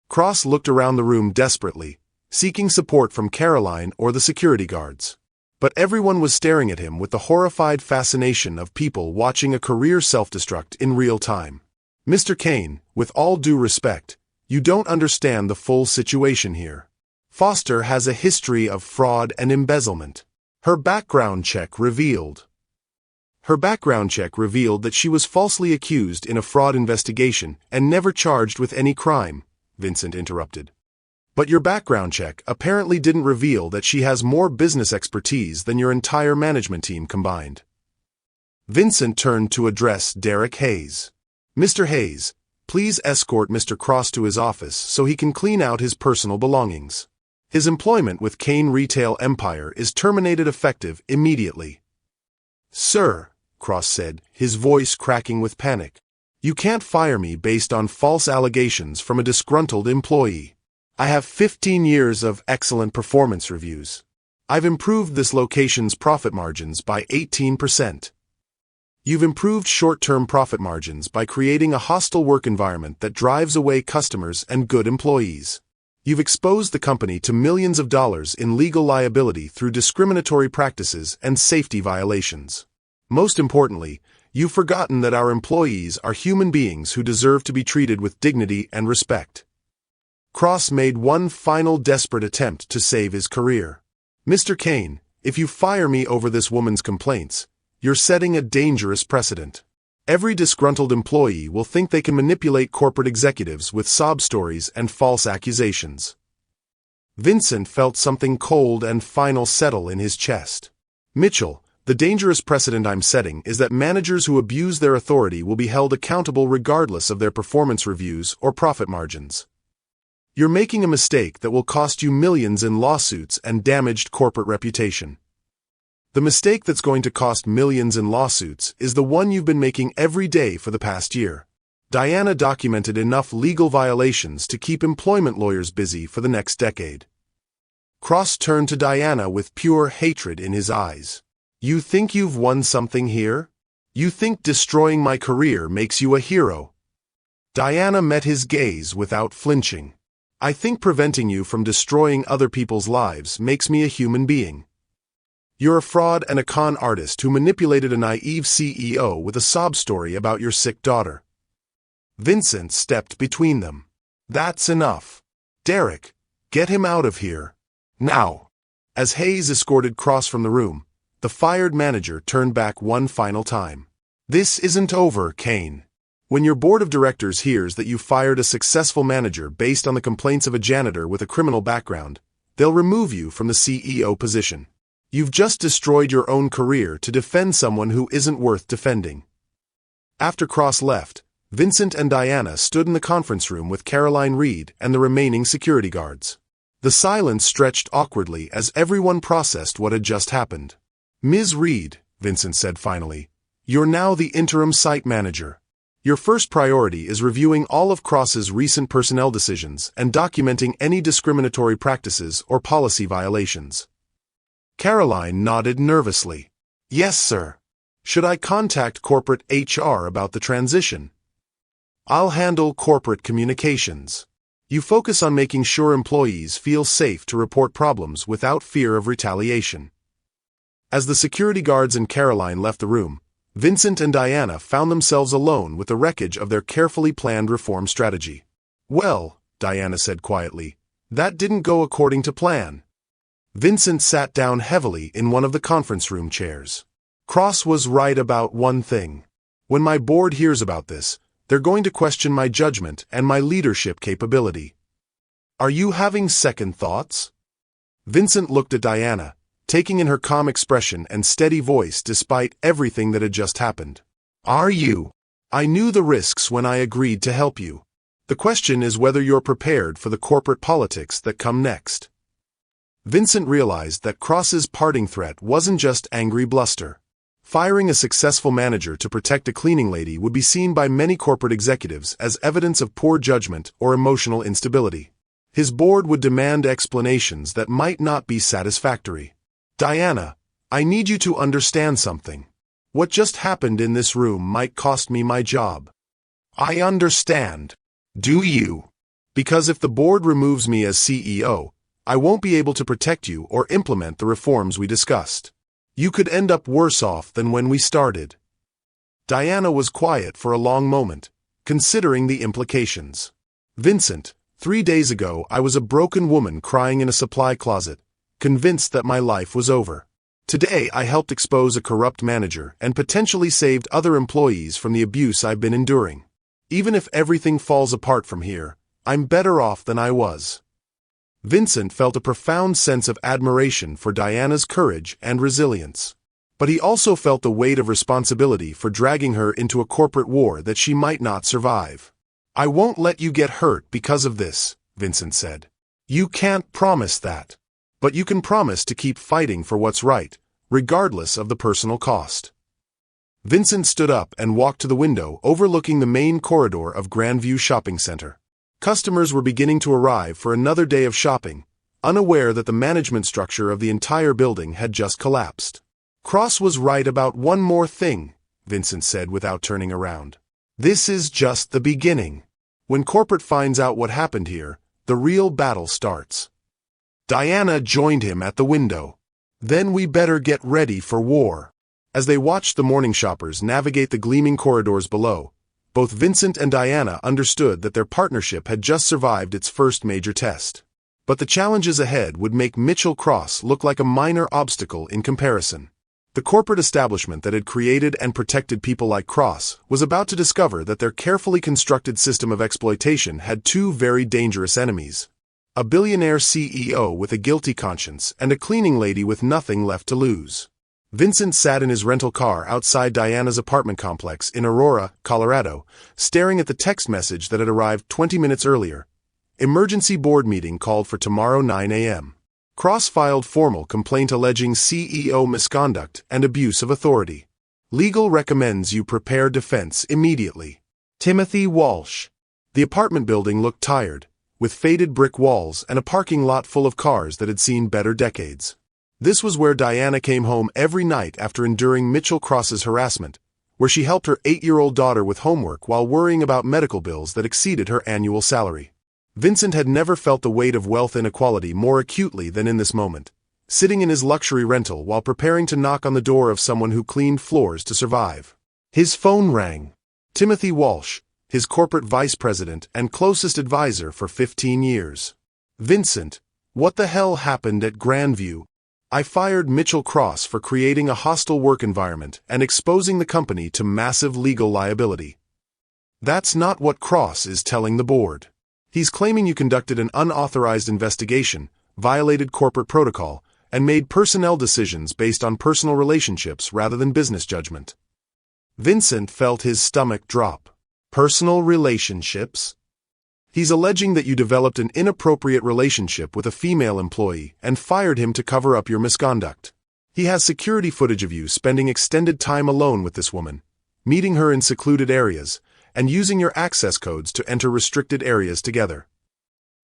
Cross looked around the room desperately, seeking support from Caroline or the security guards. But everyone was staring at him with the horrified fascination of people watching a career self-destruct in real time. "Mr. Kane, with all due respect, you don't understand the full situation here. Foster has a history of fraud and embezzlement. Her background check revealed that she was falsely accused in a fraud investigation and never charged with any crime," Vincent interrupted. But your background check apparently didn't reveal that she has more business expertise than your entire management team combined. Vincent turned to address Derek Hayes. Mr. Hayes, please escort Mr. Cross to his office so he can clean out his personal belongings. His employment with Kane Retail Empire is terminated effective immediately. Sir, Cross said, his voice cracking with panic, you can't fire me based on false allegations from a disgruntled employee. I have 15 years of excellent performance reviews. I've improved this location's profit margins by 18%. You've improved short-term profit margins by creating a hostile work environment that drives away customers and good employees. You've exposed the company to millions of dollars in legal liability through discriminatory practices and safety violations. Most importantly, you've forgotten that our employees are human beings who deserve to be treated with dignity and respect. Cross made one final desperate attempt to save his career. Mr. Kane, if you fire me over this woman's complaints, you're setting a dangerous precedent. Every disgruntled employee will think they can manipulate corporate executives with sob stories and false accusations. Vincent felt something cold and final settle in his chest. Mitchell, the dangerous precedent I'm setting is that managers who abuse their authority will be held accountable regardless of their performance reviews or profit margins. You're making a mistake that will cost you millions in lawsuits and damaged corporate reputation. The mistake that's going to cost millions in lawsuits is the one you've been making every day for the past year. Diana documented enough legal violations to keep employment lawyers busy for the next decade. Cross turned to Diana with pure hatred in his eyes. You think you've won something here? You think destroying my career makes you a hero? Diana met his gaze without flinching. I think preventing you from destroying other people's lives makes me a human being. You're a fraud and a con artist who manipulated a naive CEO with a sob story about your sick daughter. Vincent stepped between them. That's enough. Derek, get him out of here. Now. As Hayes escorted Cross from the room, the fired manager turned back one final time. This isn't over, Kane. When your board of directors hears that you fired a successful manager based on the complaints of a janitor with a criminal background, they'll remove you from the CEO position. You've just destroyed your own career to defend someone who isn't worth defending. After Cross left, Vincent and Diana stood in the conference room with Caroline Reed and the remaining security guards. The silence stretched awkwardly as everyone processed what had just happened. Ms. Reed, Vincent said finally, you're now the interim site manager. Your first priority is reviewing all of Cross's recent personnel decisions and documenting any discriminatory practices or policy violations. Caroline nodded nervously. Yes, sir. Should I contact corporate HR about the transition? I'll handle corporate communications. You focus on making sure employees feel safe to report problems without fear of retaliation. As the security guards and Caroline left the room, Vincent and Diana found themselves alone with the wreckage of their carefully planned reform strategy. Well, Diana said quietly, that didn't go according to plan. Vincent sat down heavily in one of the conference room chairs. Cross was right about one thing. When my board hears about this, they're going to question my judgment and my leadership capability. Are you having second thoughts? Vincent looked at Diana, taking in her calm expression and steady voice despite everything that had just happened. Are you? I knew the risks when I agreed to help you. The question is whether you're prepared for the corporate politics that come next. Vincent realized that Cross's parting threat wasn't just angry bluster. Firing a successful manager to protect a cleaning lady would be seen by many corporate executives as evidence of poor judgment or emotional instability. His board would demand explanations that might not be satisfactory. Diana, I need you to understand something. What just happened in this room might cost me my job. I understand. Do you? Because if the board removes me as CEO, I won't be able to protect you or implement the reforms we discussed. You could end up worse off than when we started. Diana was quiet for a long moment, considering the implications. Vincent, 3 days ago I was a broken woman crying in a supply closet, convinced that my life was over. Today I helped expose a corrupt manager and potentially saved other employees from the abuse I've been enduring. Even if everything falls apart from here, I'm better off than I was. Vincent felt a profound sense of admiration for Diana's courage and resilience. But he also felt the weight of responsibility for dragging her into a corporate war that she might not survive. "I won't let you get hurt because of this," Vincent said. "You can't promise that. But you can promise to keep fighting for what's right, regardless of the personal cost." Vincent stood up and walked to the window overlooking the main corridor of Grandview Shopping Center. Customers were beginning to arrive for another day of shopping, unaware that the management structure of the entire building had just collapsed. "Cross was right about one more thing," Vincent said without turning around. "This is just the beginning. When corporate finds out what happened here, the real battle starts." Diana joined him at the window. "Then we better get ready for war." As they watched the morning shoppers navigate the gleaming corridors below, both Vincent and Diana understood that their partnership had just survived its first major test. But the challenges ahead would make Mitchell Cross look like a minor obstacle in comparison. The corporate establishment that had created and protected people like Cross was about to discover that their carefully constructed system of exploitation had two very dangerous enemies: a billionaire CEO with a guilty conscience and a cleaning lady with nothing left to lose. Vincent sat in his rental car outside Diana's apartment complex in Aurora, Colorado, staring at the text message that had arrived 20 minutes earlier. "Emergency board meeting called for tomorrow 9 a.m. Cross filed formal complaint alleging CEO misconduct and abuse of authority. Legal recommends you prepare defense immediately. Timothy Walsh." The apartment building looked tired, with faded brick walls and a parking lot full of cars that had seen better decades. This was where Diana came home every night after enduring Mitchell Cross's harassment, where she helped her 8-year-old daughter with homework while worrying about medical bills that exceeded her annual salary. Vincent had never felt the weight of wealth inequality more acutely than in this moment, sitting in his luxury rental while preparing to knock on the door of someone who cleaned floors to survive. His phone rang. Timothy Walsh, his corporate vice president and closest advisor for 15 years. "Vincent, what the hell happened at Grandview? I fired Mitchell Cross for creating a hostile work environment and exposing the company to massive legal liability." "That's not what Cross is telling the board. He's claiming you conducted an unauthorized investigation, violated corporate protocol, and made personnel decisions based on personal relationships rather than business judgment." Vincent felt his stomach drop. "Personal relationships?" "He's alleging that you developed an inappropriate relationship with a female employee and fired him to cover up your misconduct. He has security footage of you spending extended time alone with this woman, meeting her in secluded areas, and using your access codes to enter restricted areas together."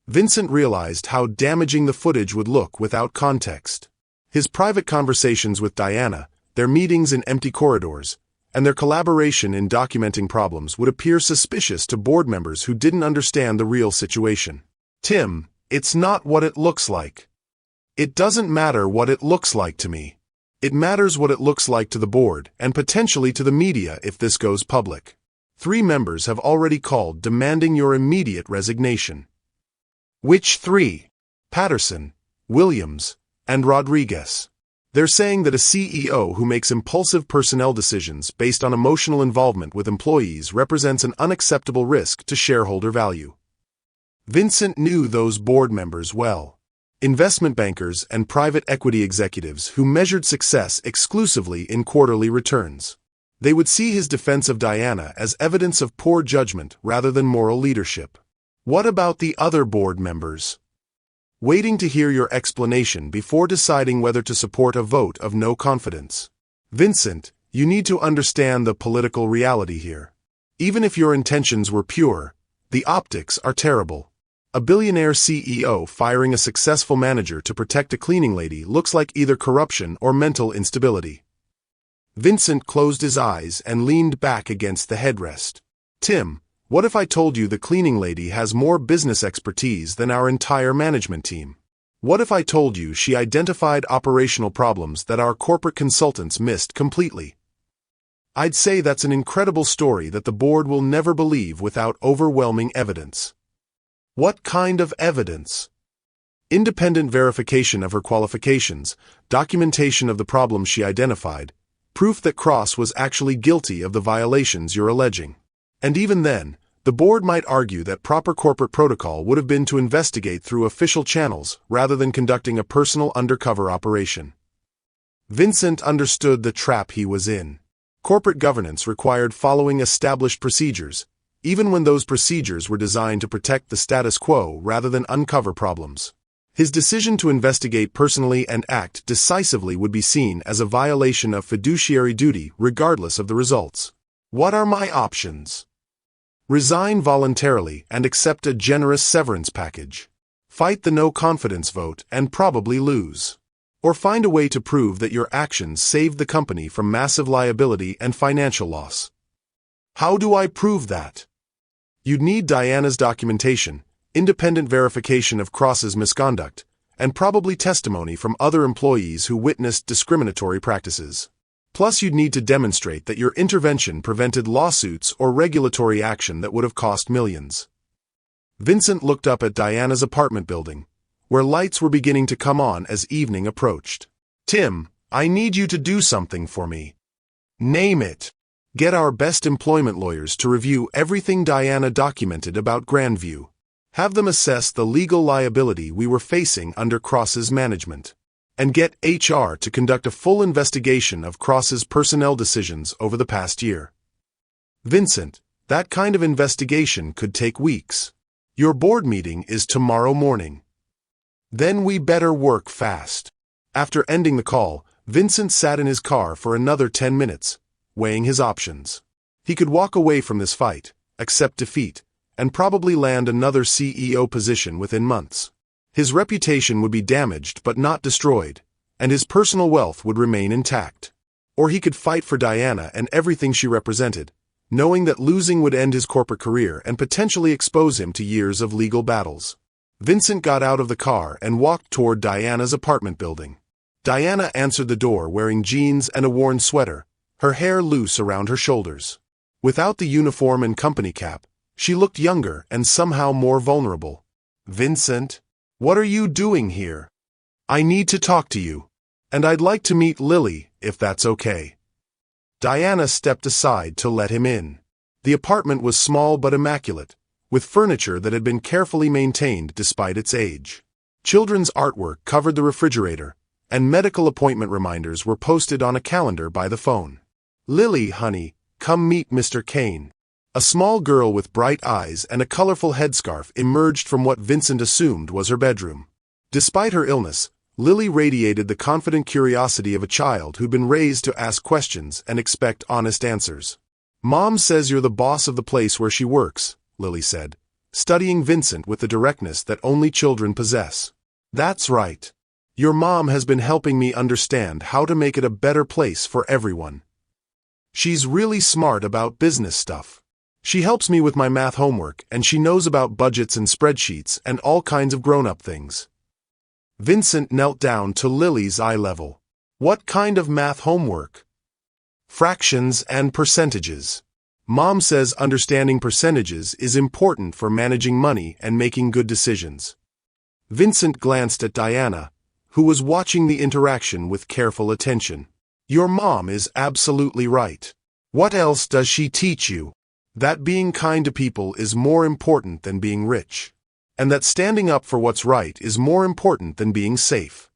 Vincent realized how damaging the footage would look without context. His private conversations with Diana, their meetings in empty corridors, and their collaboration in documenting problems would appear suspicious to board members who didn't understand the real situation. "Tim, it's not what it looks like." "It doesn't matter what it looks like to me. It matters what it looks like to the board and potentially to the media if this goes public. 3 members have already called demanding your immediate resignation." "Which 3? Patterson, Williams, and Rodriguez. They're saying that a CEO who makes impulsive personnel decisions based on emotional involvement with employees represents an unacceptable risk to shareholder value." Vincent knew those board members well. Investment bankers and private equity executives who measured success exclusively in quarterly returns. They would see his defense of Diana as evidence of poor judgment rather than moral leadership. "What about the other board members?" "Waiting to hear your explanation before deciding whether to support a vote of no confidence." "Vincent, you need to understand the political reality here. Even if your intentions were pure, the optics are terrible. A billionaire CEO firing a successful manager to protect a cleaning lady looks like either corruption or mental instability." Vincent closed his eyes and leaned back against the headrest. "Tim, what if I told you the cleaning lady has more business expertise than our entire management team? What if I told you she identified operational problems that our corporate consultants missed completely? I'd say that's an incredible story that the board will never believe without overwhelming evidence." "What kind of evidence?" "Independent verification of her qualifications, documentation of the problems she identified, proof that Cross was actually guilty of the violations you're alleging. And even then, The board might argue that proper corporate protocol would have been to investigate through official channels rather than conducting a personal undercover operation. Vincent understood the trap he was in. Corporate governance required following established procedures, even when those procedures were designed to protect the status quo rather than uncover problems. His decision to investigate personally and act decisively would be seen as a violation of fiduciary duty regardless of the results. What are my options? Resign voluntarily and accept a generous severance package. Fight the no-confidence vote and probably lose. Or find a way to prove that your actions saved the company from massive liability and financial loss. How do I prove that? You'd need Diana's documentation, independent verification of Cross's misconduct, and probably testimony from other employees who witnessed discriminatory practices. Plus, you'd need to demonstrate that your intervention prevented lawsuits or regulatory action that would have cost millions. Vincent looked up at Diana's apartment building, where lights were beginning to come on as evening approached. Tim, I need you to do something for me. Name it. Get our best employment lawyers to review everything Diana documented about Grandview. Have them assess the legal liability we were facing under Cross's management. And get HR to conduct a full investigation of Cross's personnel decisions over the past year. Vincent, that kind of investigation could take weeks. Your board meeting is tomorrow morning. Then we better work fast. After ending the call, Vincent sat in his car for another 10 minutes, weighing his options. He could walk away from this fight, accept defeat, and probably land another CEO position within months. His reputation would be damaged but not destroyed, and his personal wealth would remain intact. Or he could fight for Diana and everything she represented, knowing that losing would end his corporate career and potentially expose him to years of legal battles. Vincent got out of the car and walked toward Diana's apartment building. Diana answered the door wearing jeans and a worn sweater, her hair loose around her shoulders. Without the uniform and company cap, she looked younger and somehow more vulnerable. Vincent, what are you doing here? I need to talk to you. And I'd like to meet Lily, if that's okay. Diana stepped aside to let him in. The apartment was small but immaculate, with furniture that had been carefully maintained despite its age. Children's artwork covered the refrigerator, and medical appointment reminders were posted on a calendar by the phone. Lily, honey, come meet Mr. Kane. A small girl with bright eyes and a colorful headscarf emerged from what Vincent assumed was her bedroom. Despite her illness, Lily radiated the confident curiosity of a child who'd been raised to ask questions and expect honest answers. Mom says you're the boss of the place where she works, Lily said, studying Vincent with the directness that only children possess. That's right. Your mom has been helping me understand how to make it a better place for everyone. She's really smart about business stuff. She helps me with my math homework, and she knows about budgets and spreadsheets and all kinds of grown-up things. Vincent knelt down to Lily's eye level. What kind of math homework? Fractions and percentages. Mom says understanding percentages is important for managing money and making good decisions. Vincent glanced at Diana, who was watching the interaction with careful attention. Your mom is absolutely right. What else does she teach you? That being kind to people is more important than being rich. And that standing up for what's right is more important than being safe.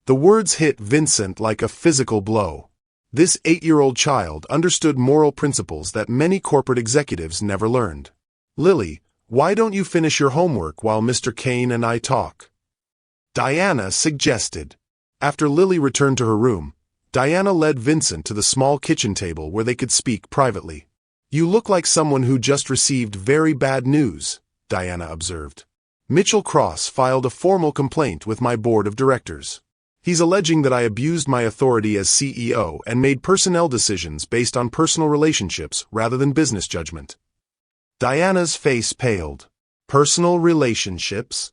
The words hit Vincent like a physical blow. This 8-year-old child understood moral principles that many corporate executives never learned. Lily, why don't you finish your homework while Mr. Kane and I talk? Diana suggested. After Lily returned to her room, Diana led Vincent to the small kitchen table where they could speak privately. You look like someone who just received very bad news, Diana observed. Mitchell Cross filed a formal complaint with my board of directors. He's alleging that I abused my authority as CEO and made personnel decisions based on personal relationships rather than business judgment. Diana's face paled. Personal relationships?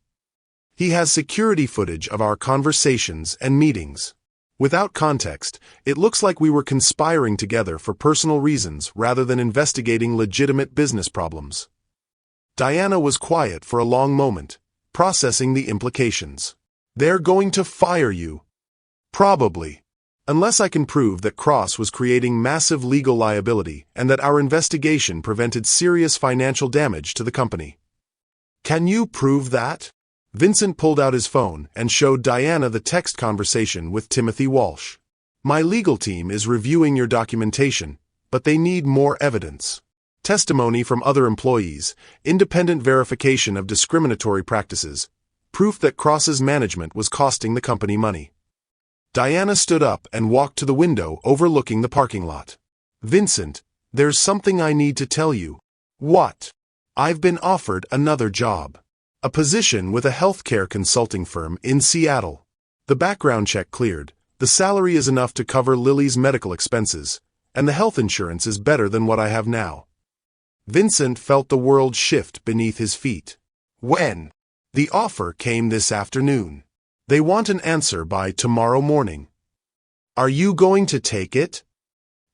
He has security footage of our conversations and meetings. Without context, it looks like we were conspiring together for personal reasons rather than investigating legitimate business problems. Diana was quiet for a long moment, processing the implications. They're going to fire you. Probably. Unless I can prove that Cross was creating massive legal liability and that our investigation prevented serious financial damage to the company. Can you prove that? Vincent pulled out his phone and showed Diana the text conversation with Timothy Walsh. My legal team is reviewing your documentation, but they need more evidence. Testimony from other employees, independent verification of discriminatory practices, proof that Cross's management was costing the company money. Diana stood up and walked to the window overlooking the parking lot. Vincent, there's something I need to tell you. What? I've been offered another job. A position with a healthcare consulting firm in Seattle. The background check cleared, the salary is enough to cover Lily's medical expenses, and the health insurance is better than what I have now. Vincent felt the world shift beneath his feet. When? The offer came this afternoon. They want an answer by tomorrow morning. Are you going to take it?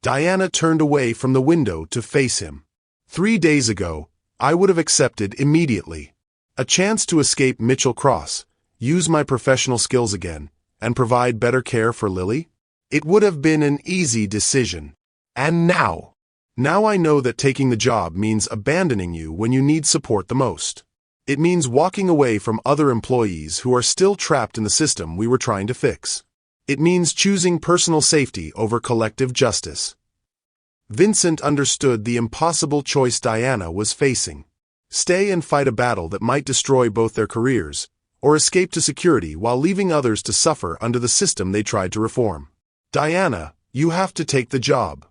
Diana turned away from the window to face him. 3 days ago, I would have accepted immediately. A chance to escape Mitchell Cross, use my professional skills again, and provide better care for Lily? It would have been an easy decision. And now? Now I know that taking the job means abandoning you when you need support the most. It means walking away from other employees who are still trapped in the system we were trying to fix. It means choosing personal safety over collective justice. Vincent understood the impossible choice Diana was facing. Stay and fight a battle that might destroy both their careers, or escape to security while leaving others to suffer under the system they tried to reform. Diana, you have to take the job.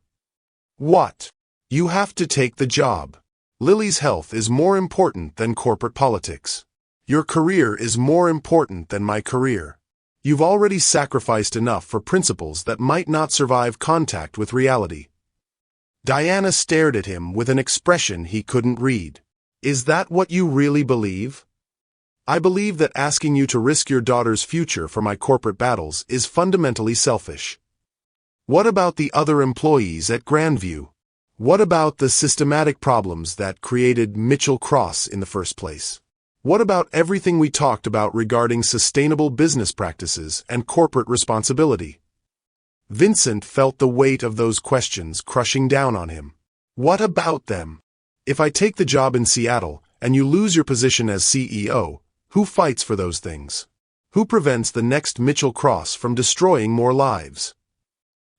What? You have to take the job. Lily's health is more important than corporate politics. Your career is more important than my career. You've already sacrificed enough for principles that might not survive contact with reality. Diana stared at him with an expression he couldn't read. Is that what you really believe? I believe that asking you to risk your daughter's future for my corporate battles is fundamentally selfish. What about the other employees at Grandview? What about the systematic problems that created Mitchell Cross in the first place? What about everything we talked about regarding sustainable business practices and corporate responsibility? Vincent felt the weight of those questions crushing down on him. What about them? If I take the job in Seattle and you lose your position as CEO, who fights for those things? Who prevents the next Mitchell Cross from destroying more lives?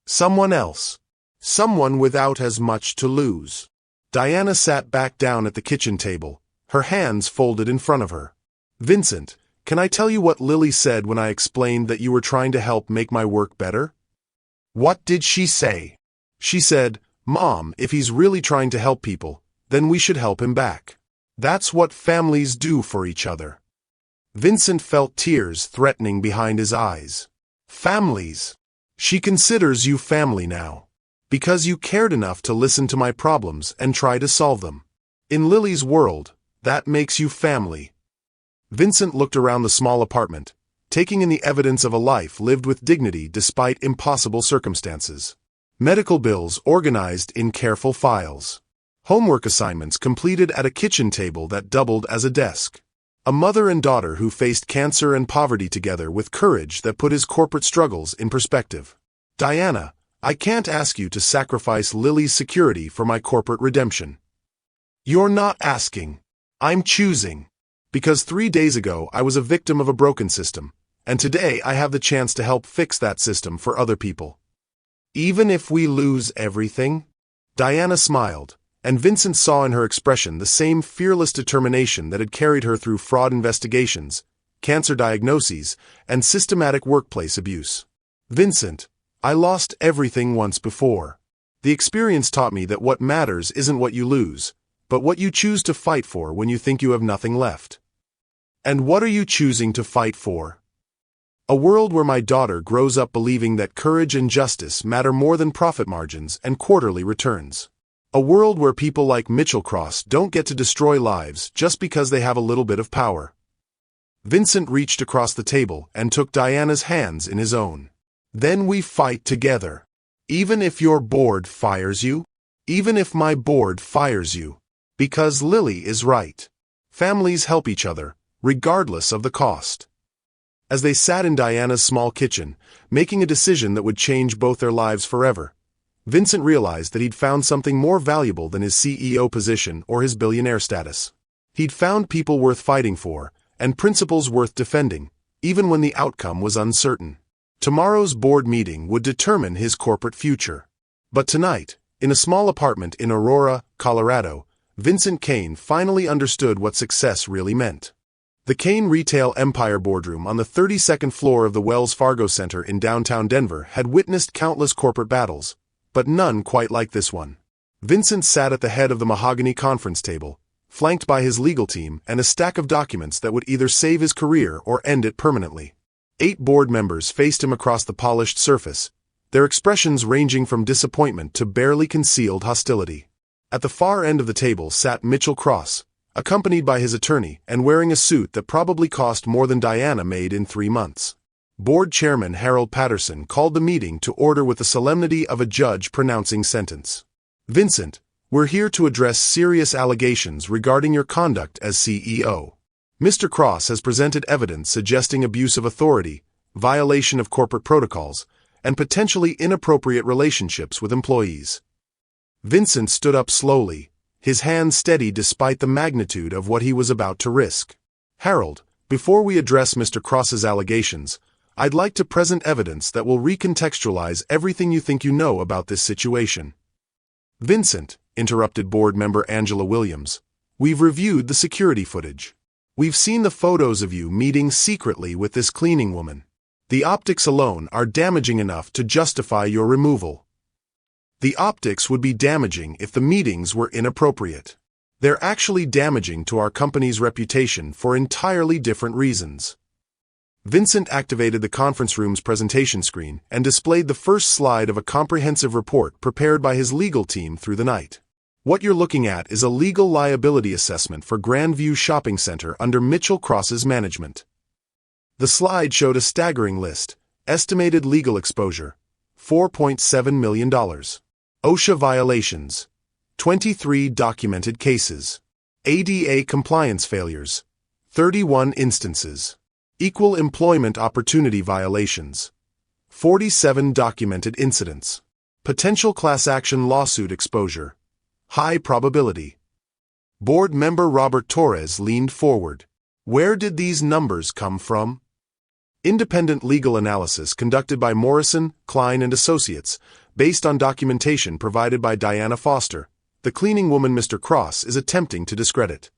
Someone else. Someone without as much to lose. Diana sat back down at the kitchen table, her hands folded in front of her. Vincent, can I tell you what Lily said when I explained that you were trying to help make my work better? What did she say? She said, Mom, if he's really trying to help people, then we should help him back. That's what families do for each other. Vincent felt tears threatening behind his eyes. Families. She considers you family now. Because you cared enough to listen to my problems and try to solve them. In Lily's world, that makes you family. Vincent looked around the small apartment, taking in the evidence of a life lived with dignity despite impossible circumstances. Medical bills organized in careful files. Homework assignments completed at a kitchen table that doubled as a desk. A mother and daughter who faced cancer and poverty together with courage that put his corporate struggles in perspective. Diana, I can't ask you to sacrifice Lily's security for my corporate redemption. You're not asking. I'm choosing. Because 3 days ago I was a victim of a broken system, and today I have the chance to help fix that system for other people. Even if we lose everything? Diana smiled, and Vincent saw in her expression the same fearless determination that had carried her through fraud investigations, cancer diagnoses, and systematic workplace abuse. Vincent, I lost everything once before. The experience taught me that what matters isn't what you lose, but what you choose to fight for when you think you have nothing left. And what are you choosing to fight for? A world where my daughter grows up believing that courage and justice matter more than profit margins and quarterly returns. A world where people like Mitchell Cross don't get to destroy lives just because they have a little bit of power. Vincent reached across the table and took Diana's hands in his own. Then we fight together. Even if your board fires you? Even if my board fires you? Because Lily is right. Families help each other, regardless of the cost. As they sat in Diana's small kitchen, making a decision that would change both their lives forever, Vincent realized that he'd found something more valuable than his CEO position or his billionaire status. He'd found people worth fighting for, and principles worth defending, even when the outcome was uncertain. Tomorrow's board meeting would determine his corporate future. But tonight, in a small apartment in Aurora, Colorado, Vincent Kane finally understood what success really meant. The Kane Retail Empire boardroom on the 32nd floor of the Wells Fargo Center in downtown Denver had witnessed countless corporate battles, but none quite like this one. Vincent sat at the head of the mahogany conference table, flanked by his legal team and a stack of documents that would either save his career or end it permanently. 8 board members faced him across the polished surface, their expressions ranging from disappointment to barely concealed hostility. At the far end of the table sat Mitchell Cross, accompanied by his attorney and wearing a suit that probably cost more than Diana made in 3 months. Board Chairman Harold Patterson called the meeting to order with the solemnity of a judge pronouncing sentence. "Vincent, we're here to address serious allegations regarding your conduct as CEO. Mr. Cross has presented evidence suggesting abuse of authority, violation of corporate protocols, and potentially inappropriate relationships with employees." Vincent stood up slowly, his hand steady despite the magnitude of what he was about to risk. "Harold, before we address Mr. Cross's allegations, I'd like to present evidence that will recontextualize everything you think you know about this situation." "Vincent," interrupted board member Angela Williams, "we've reviewed the security footage. We've seen the photos of you meeting secretly with this cleaning woman. The optics alone are damaging enough to justify your removal." "The optics would be damaging if the meetings were inappropriate. They're actually damaging to our company's reputation for entirely different reasons." Vincent activated the conference room's presentation screen and displayed the first slide of a comprehensive report prepared by his legal team through the night. "What you're looking at is a legal liability assessment for Grandview Shopping Center under Mitchell Cross's management." The slide showed a staggering list: estimated legal exposure, $4.7 million. OSHA violations, 23 documented cases. ADA compliance failures, 31 instances. Equal employment opportunity violations, 47 documented incidents. Potential class action lawsuit exposure, high probability. Board member Robert Torres leaned forward. "Where did these numbers come from?" Independent legal analysis conducted by Morrison, Klein & Associates, based on documentation provided by Diana Foster, the cleaning woman Mr. Cross is attempting to discredit.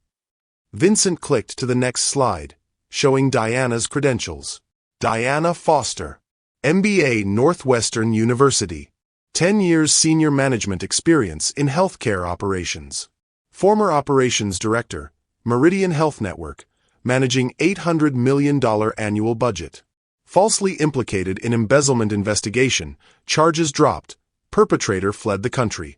Vincent clicked to the next slide, showing Diana's credentials. Diana Foster, MBA, Northwestern University. 10 years senior management experience in healthcare operations. Former operations director, Meridian Health Network, managing $800 million annual budget. Falsely implicated in embezzlement investigation, charges dropped, perpetrator fled the country.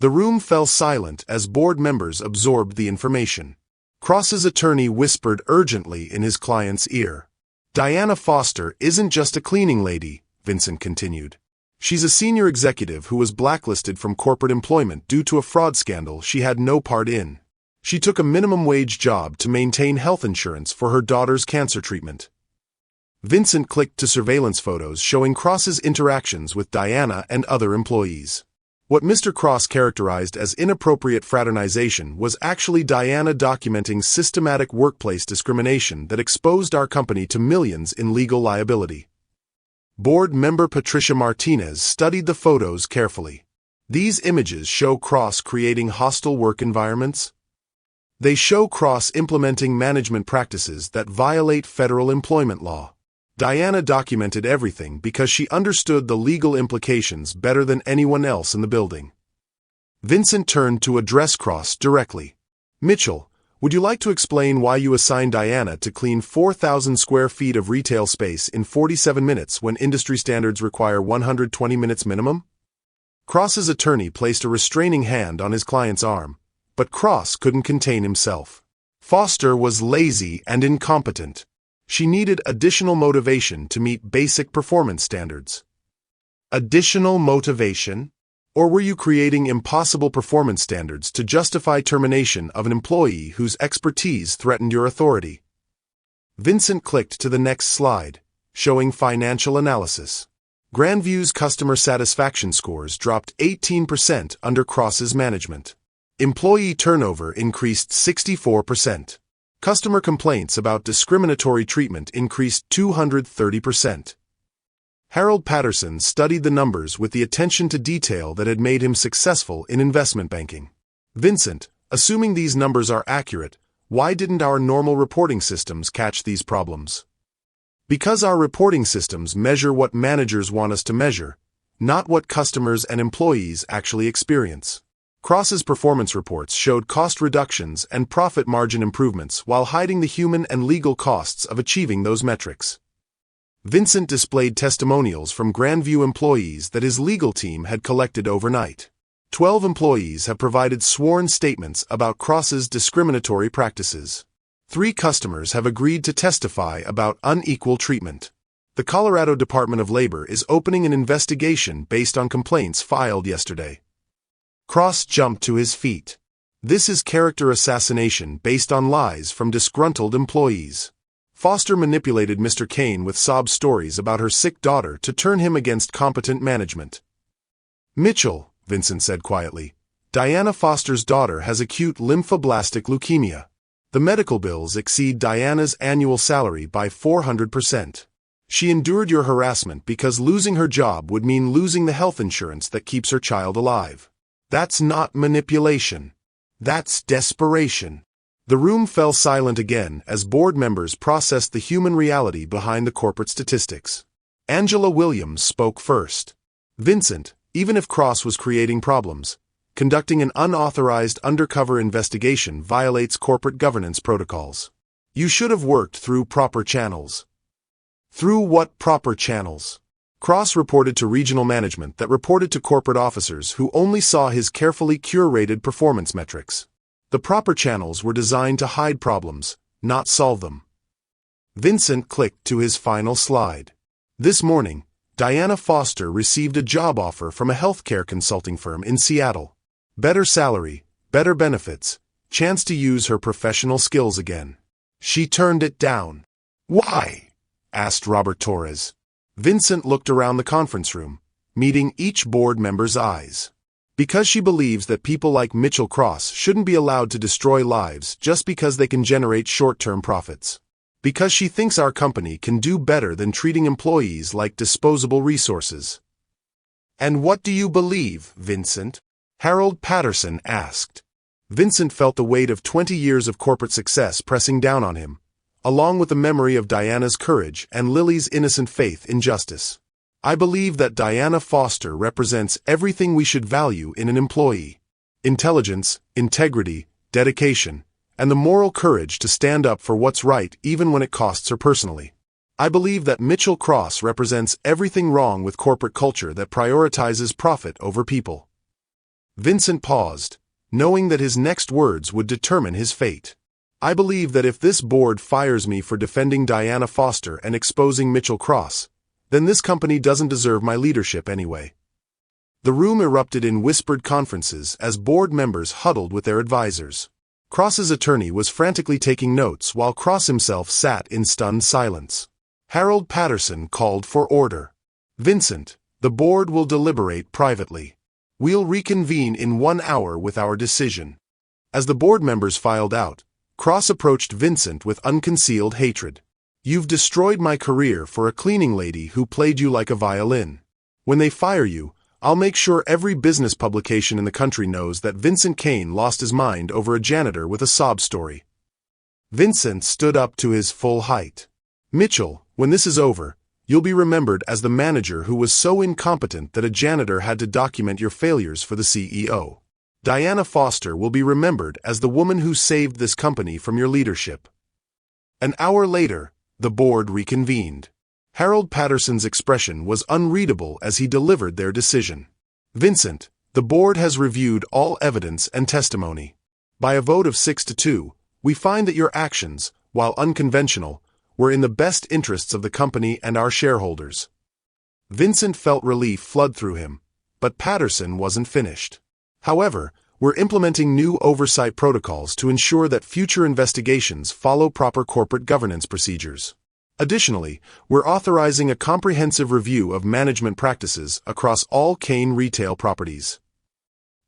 The room fell silent as board members absorbed the information. Cross's attorney whispered urgently in his client's ear. "Diana Foster isn't just a cleaning lady," Vincent continued. "She's a senior executive who was blacklisted from corporate employment due to a fraud scandal she had no part in. She took a minimum wage job to maintain health insurance for her daughter's cancer treatment." Vincent clicked to surveillance photos showing Cross's interactions with Diana and other employees. What Mr. Cross characterized as inappropriate fraternization was actually Diana documenting systematic workplace discrimination that exposed our company to millions in legal liability. Board member Patricia Martinez studied the photos carefully. "These images show Cross creating hostile work environments. They show Cross implementing management practices that violate federal employment law. Diana documented everything because she understood the legal implications better than anyone else in the building." Vincent turned to address Cross directly. "Mitchell, would you like to explain why you assigned Diana to clean 4,000 square feet of retail space in 47 minutes when industry standards require 120 minutes minimum?" Cross's attorney placed a restraining hand on his client's arm, but Cross couldn't contain himself. "Foster was lazy and incompetent. She needed additional motivation to meet basic performance standards." Additional motivation? Or were you creating impossible performance standards to justify termination of an employee whose expertise threatened your authority? Vincent clicked to the next slide, showing financial analysis. Grandview's customer satisfaction scores dropped 18% under Cross's management. Employee turnover increased 64%. Customer complaints about discriminatory treatment increased 230%. Harold Patterson studied the numbers with the attention to detail that had made him successful in investment banking. Vincent, assuming these numbers are accurate, why didn't our normal reporting systems catch these problems? Because our reporting systems measure what managers want us to measure, not what customers and employees actually experience. Cross's performance reports showed cost reductions and profit margin improvements while hiding the human and legal costs of achieving those metrics. Vincent displayed testimonials from Grandview employees that his legal team had collected overnight. 12 employees have provided sworn statements about Cross's discriminatory practices. 3 customers have agreed to testify about unequal treatment. The Colorado Department of Labor is opening an investigation based on complaints filed yesterday. Cross jumped to his feet. This is character assassination based on lies from disgruntled employees. Foster manipulated Mr. Kane with sob stories about her sick daughter to turn him against competent management. Mitchell, Vincent said quietly, Diana Foster's daughter has acute lymphoblastic leukemia. The medical bills exceed Diana's annual salary by 400%. She endured your harassment because losing her job would mean losing the health insurance that keeps her child alive. That's not manipulation. That's desperation. The room fell silent again as board members processed the human reality behind the corporate statistics. Angela Williams spoke first. Vincent, even if Cross was creating problems, conducting an unauthorized undercover investigation violates corporate governance protocols. You should have worked through proper channels. Through what proper channels? Cross reported to regional management that reported to corporate officers who only saw his carefully curated performance metrics. The proper channels were designed to hide problems, not solve them. Vincent clicked to his final slide. This morning, Diana Foster received a job offer from a healthcare consulting firm in Seattle. Better salary, better benefits, chance to use her professional skills again. She turned it down. Why? Asked Robert Torres. Vincent looked around the conference room, meeting each board member's eyes. Because she believes that people like Mitchell Cross shouldn't be allowed to destroy lives just because they can generate short-term profits. Because she thinks our company can do better than treating employees like disposable resources. And what do you believe, Vincent? Harold Patterson asked. Vincent felt the weight of 20 years of corporate success pressing down on him, along with the memory of Diana's courage and Lily's innocent faith in justice. I believe that Diana Foster represents everything we should value in an employee. Intelligence, integrity, dedication, and the moral courage to stand up for what's right even when it costs her personally. I believe that Mitchell Cross represents everything wrong with corporate culture that prioritizes profit over people. Vincent paused, knowing that his next words would determine his fate. I believe that if this board fires me for defending Diana Foster and exposing Mitchell Cross, then this company doesn't deserve my leadership anyway. The room erupted in whispered conferences as board members huddled with their advisors. Cross's attorney was frantically taking notes while Cross himself sat in stunned silence. Harold Patterson called for order. Vincent, the board will deliberate privately. We'll reconvene in 1 hour with our decision. As the board members filed out, Cross approached Vincent with unconcealed hatred. You've destroyed my career for a cleaning lady who played you like a violin. When they fire you, I'll make sure every business publication in the country knows that Vincent Kane lost his mind over a janitor with a sob story. Vincent stood up to his full height. Mitchell, when this is over, you'll be remembered as the manager who was so incompetent that a janitor had to document your failures for the CEO. Diana Foster will be remembered as the woman who saved this company from your leadership. An hour later, the board reconvened. Harold Patterson's expression was unreadable as he delivered their decision. Vincent, the board has reviewed all evidence and testimony. By a vote of 6-2, we find that your actions, while unconventional, were in the best interests of the company and our shareholders. Vincent felt relief flood through him, but Patterson wasn't finished. However, We're implementing new oversight protocols to ensure that future investigations follow proper corporate governance procedures. Additionally, we're authorizing a comprehensive review of management practices across all Kane retail properties.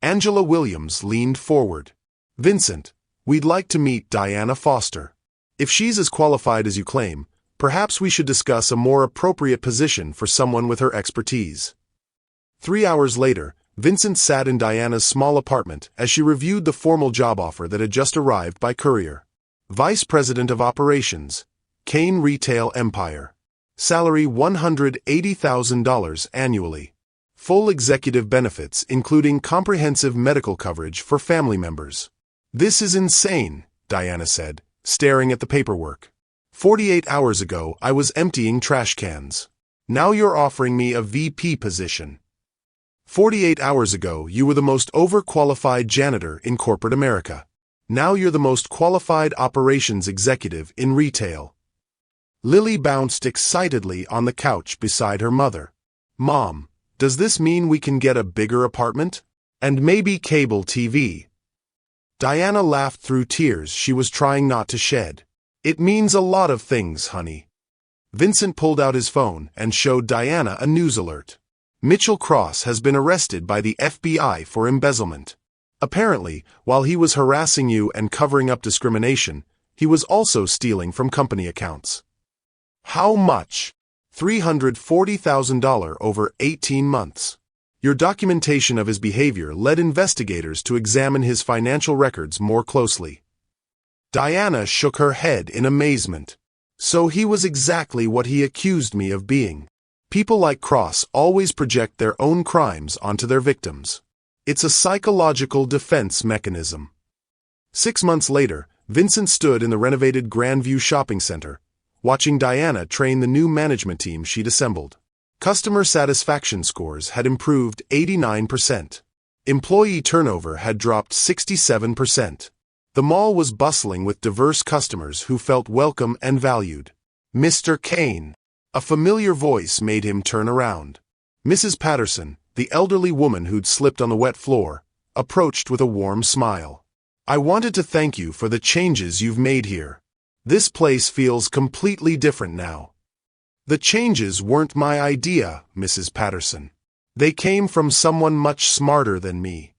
Angela Williams leaned forward. Vincent, we'd like to meet Diana Foster. If she's as qualified as you claim, perhaps we should discuss a more appropriate position for someone with her expertise. 3 hours later, Vincent sat in Diana's small apartment as she reviewed the formal job offer that had just arrived by courier. Vice President of Operations, Kane Retail Empire. Salary $180,000 annually. Full executive benefits including comprehensive medical coverage for family members. This is insane, Diana said, staring at the paperwork. 48 hours ago I was emptying trash cans. Now you're offering me a VP position. 48 hours ago you were the most overqualified janitor in corporate America. Now you're the most qualified operations executive in retail. Lily bounced excitedly on the couch beside her mother. Mom, does this mean we can get a bigger apartment? And maybe cable TV? Diana laughed through tears she was trying not to shed. It means a lot of things, honey. Vincent pulled out his phone and showed Diana a news alert. Mitchell Cross has been arrested by the FBI for embezzlement. Apparently, while he was harassing you and covering up discrimination, he was also stealing from company accounts. How much? $340,000 over 18 months. Your documentation of his behavior led investigators to examine his financial records more closely. Diana shook her head in amazement. So he was exactly what he accused me of being. People like Cross always project their own crimes onto their victims. It's a psychological defense mechanism. 6 months later, Vincent stood in the renovated Grandview Shopping Center, watching Diana train the new management team she'd assembled. Customer satisfaction scores had improved 89%. Employee turnover had dropped 67%. The mall was bustling with diverse customers who felt welcome and valued. Mr. Kane. A familiar voice made him turn around. Mrs. Patterson, the elderly woman who'd slipped on the wet floor, approached with a warm smile. I wanted to thank you for the changes you've made here. This place feels completely different now. The changes weren't my idea, Mrs. Patterson. They came from someone much smarter than me.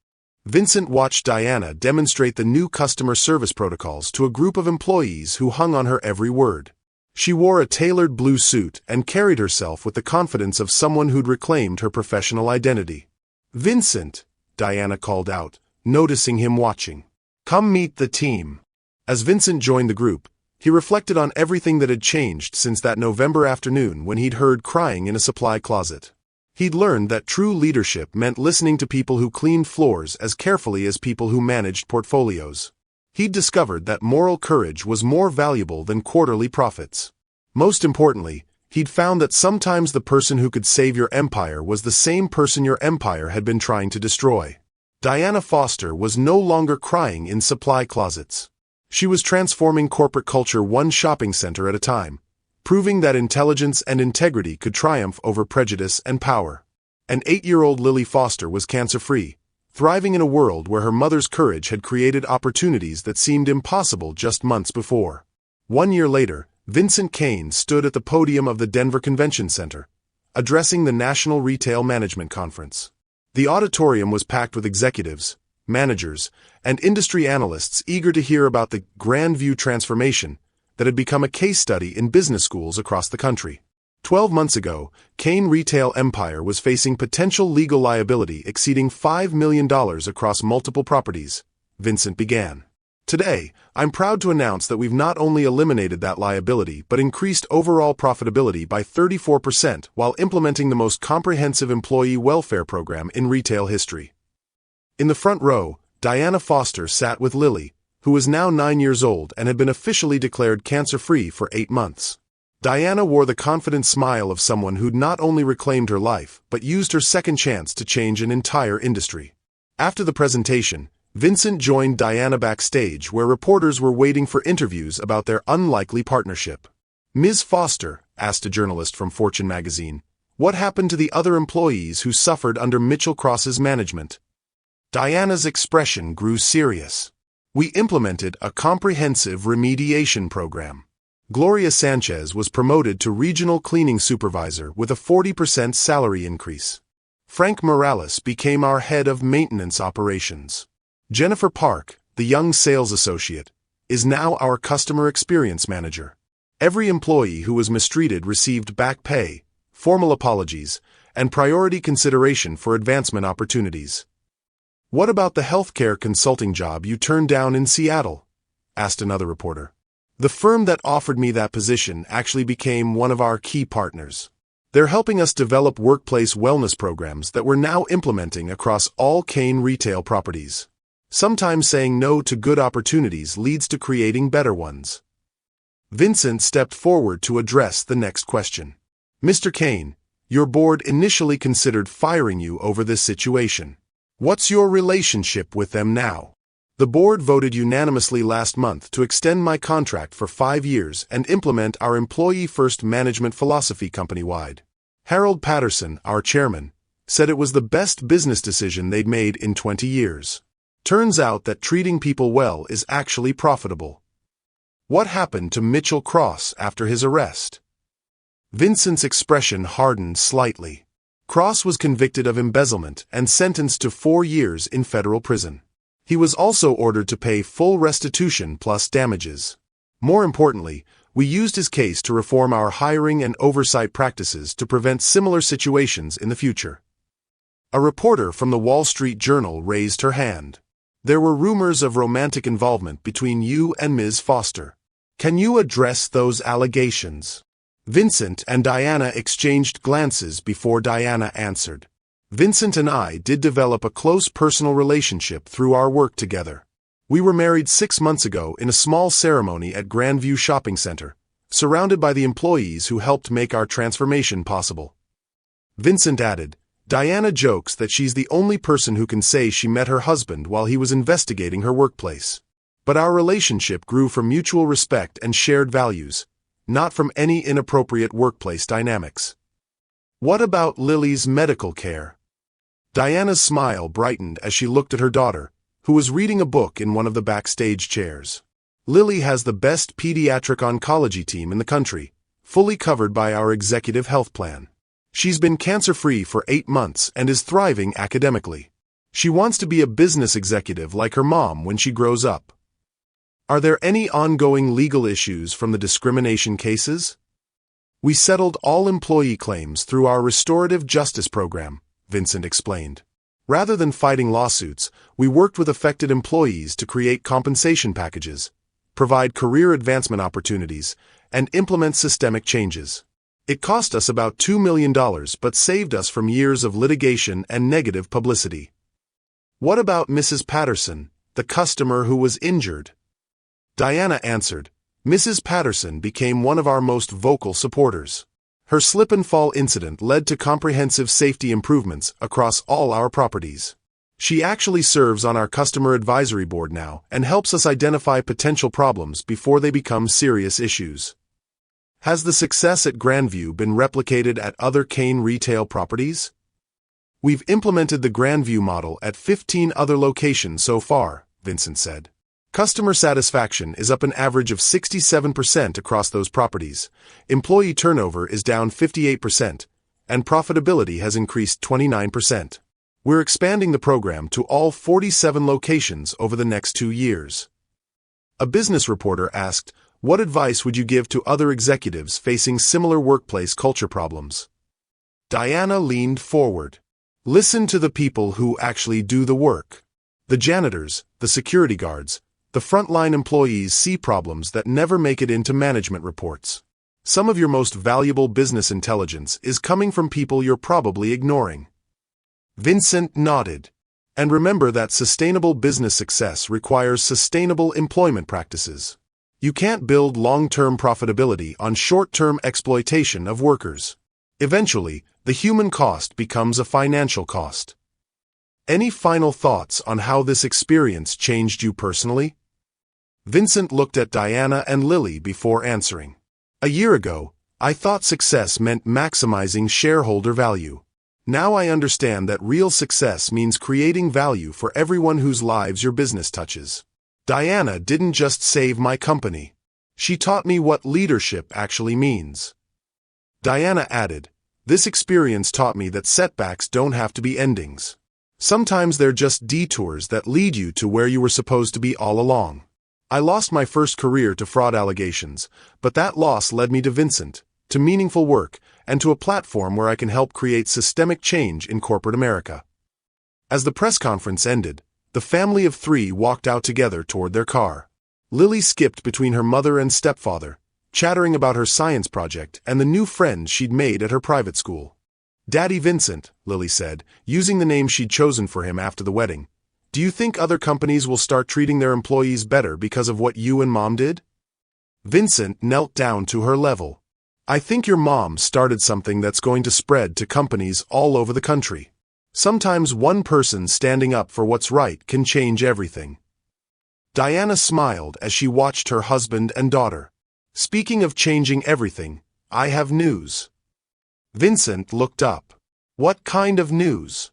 Vincent watched Diana demonstrate the new customer service protocols to a group of employees who hung on her every word. She wore a tailored blue suit and carried herself with the confidence of someone who'd reclaimed her professional identity. Vincent, Diana called out, noticing him watching. Come meet the team. As Vincent joined the group, he reflected on everything that had changed since that November afternoon when he'd heard crying in a supply closet. He'd learned that true leadership meant listening to people who cleaned floors as carefully as people who managed portfolios. He'd discovered that moral courage was more valuable than quarterly profits. Most importantly, he'd found that sometimes the person who could save your empire was the same person your empire had been trying to destroy. Diana Foster was no longer crying in supply closets. She was transforming corporate culture one shopping center at a time, proving that intelligence and integrity could triumph over prejudice and power. An 8-year-old Lily Foster was cancer-free, thriving in a world where her mother's courage had created opportunities that seemed impossible just months before. 1 year later, Vincent Kane stood at the podium of the Denver Convention Center, addressing the National Retail Management Conference. The auditorium was packed with executives, managers, and industry analysts eager to hear about the Grandview transformation that had become a case study in business schools across the country. 12 months ago, Kane Retail Empire was facing potential legal liability exceeding $5 million across multiple properties. Vincent began. Today, I'm proud to announce that we've not only eliminated that liability but increased overall profitability by 34% while implementing the most comprehensive employee welfare program in retail history. In the front row, Diana Foster sat with Lily, who was now 9 years old and had been officially declared cancer-free for 8 months. Diana wore the confident smile of someone who'd not only reclaimed her life, but used her second chance to change an entire industry. After the presentation, Vincent joined Diana backstage where reporters were waiting for interviews about their unlikely partnership. Ms. Foster, asked a journalist from Fortune magazine, what happened to the other employees who suffered under Mitchell Cross's management? Diana's expression grew serious. We implemented a comprehensive remediation program. Gloria Sanchez was promoted to regional cleaning supervisor with a 40% salary increase. Frank Morales became our head of maintenance operations. Jennifer Park, the young sales associate, is now our customer experience manager. Every employee who was mistreated received back pay, formal apologies, and priority consideration for advancement opportunities. "What about the healthcare consulting job you turned down in Seattle?" asked another reporter. "The firm that offered me that position actually became one of our key partners. They're helping us develop workplace wellness programs that we're now implementing across all Kane retail properties. Sometimes saying no to good opportunities leads to creating better ones." Vincent stepped forward to address the next question. "Mr. Kane, your board initially considered firing you over this situation. What's your relationship with them now?" "The board voted unanimously last month to extend my contract for 5 years and implement our employee-first management philosophy company-wide. Harold Patterson, our chairman, said it was the best business decision they'd made in 20 years. Turns out that treating people well is actually profitable." "What happened to Mitchell Cross after his arrest?" Vincent's expression hardened slightly. Cross was convicted of embezzlement and sentenced to 4 years in federal prison. He was also ordered to pay full restitution plus damages. More importantly, we used his case to reform our hiring and oversight practices to prevent similar situations in the future. A reporter from the Wall Street Journal raised her hand. "There were rumors of romantic involvement between you and Ms. Foster. Can you address those allegations?" Vincent and Diana exchanged glances before Diana answered. "Vincent and I did develop a close personal relationship through our work together. We were married 6 months ago in a small ceremony at Grandview Shopping Center, surrounded by the employees who helped make our transformation possible." Vincent added, "Diana jokes that she's the only person who can say she met her husband while he was investigating her workplace. But our relationship grew from mutual respect and shared values, not from any inappropriate workplace dynamics." "What about Lily's medical care?" Diana's smile brightened as she looked at her daughter, who was reading a book in one of the backstage chairs. "Lily has the best pediatric oncology team in the country, fully covered by our executive health plan. She's been cancer-free for 8 months and is thriving academically. She wants to be a business executive like her mom when she grows up." "Are there any ongoing legal issues from the discrimination cases?" "We settled all employee claims through our restorative justice program," Vincent explained. "Rather than fighting lawsuits, we worked with affected employees to create compensation packages, provide career advancement opportunities, and implement systemic changes. It cost us about $2 million but saved us from years of litigation and negative publicity." "What about Mrs. Patterson, the customer who was injured?" Diana answered, "Mrs. Patterson became one of our most vocal supporters. Her slip-and-fall incident led to comprehensive safety improvements across all our properties. She actually serves on our customer advisory board now and helps us identify potential problems before they become serious issues." "Has the success at Grandview been replicated at other Kane retail properties?" "We've implemented the Grandview model at 15 other locations so far," Vincent said. "Customer satisfaction is up an average of 67% across those properties, employee turnover is down 58%, and profitability has increased 29%. We're expanding the program to all 47 locations over the next 2 years." A business reporter asked, "What advice would you give to other executives facing similar workplace culture problems?" Diana leaned forward. "Listen to the people who actually do the work. The janitors, the security guards, the frontline employees see problems that never make it into management reports. Some of your most valuable business intelligence is coming from people you're probably ignoring." Vincent nodded. "And remember that sustainable business success requires sustainable employment practices. You can't build long-term profitability on short-term exploitation of workers. Eventually, the human cost becomes a financial cost." "Any final thoughts on how this experience changed you personally?" Vincent looked at Diana and Lily before answering. "A year ago, I thought success meant maximizing shareholder value. Now I understand that real success means creating value for everyone whose lives your business touches. Diana didn't just save my company. She taught me what leadership actually means." Diana added, "This experience taught me that setbacks don't have to be endings. Sometimes they're just detours that lead you to where you were supposed to be all along. I lost my first career to fraud allegations, but that loss led me to Vincent, to meaningful work, and to a platform where I can help create systemic change in corporate America." As the press conference ended, the family of three walked out together toward their car. Lily skipped between her mother and stepfather, chattering about her science project and the new friends she'd made at her private school. "Daddy Vincent," Lily said, using the name she'd chosen for him after the wedding, "do you think other companies will start treating their employees better because of what you and Mom did?" Vincent knelt down to her level. "I think your mom started something that's going to spread to companies all over the country. Sometimes one person standing up for what's right can change everything." Diana smiled as she watched her husband and daughter. "Speaking of changing everything, I have news." Vincent looked up. "What kind of news?"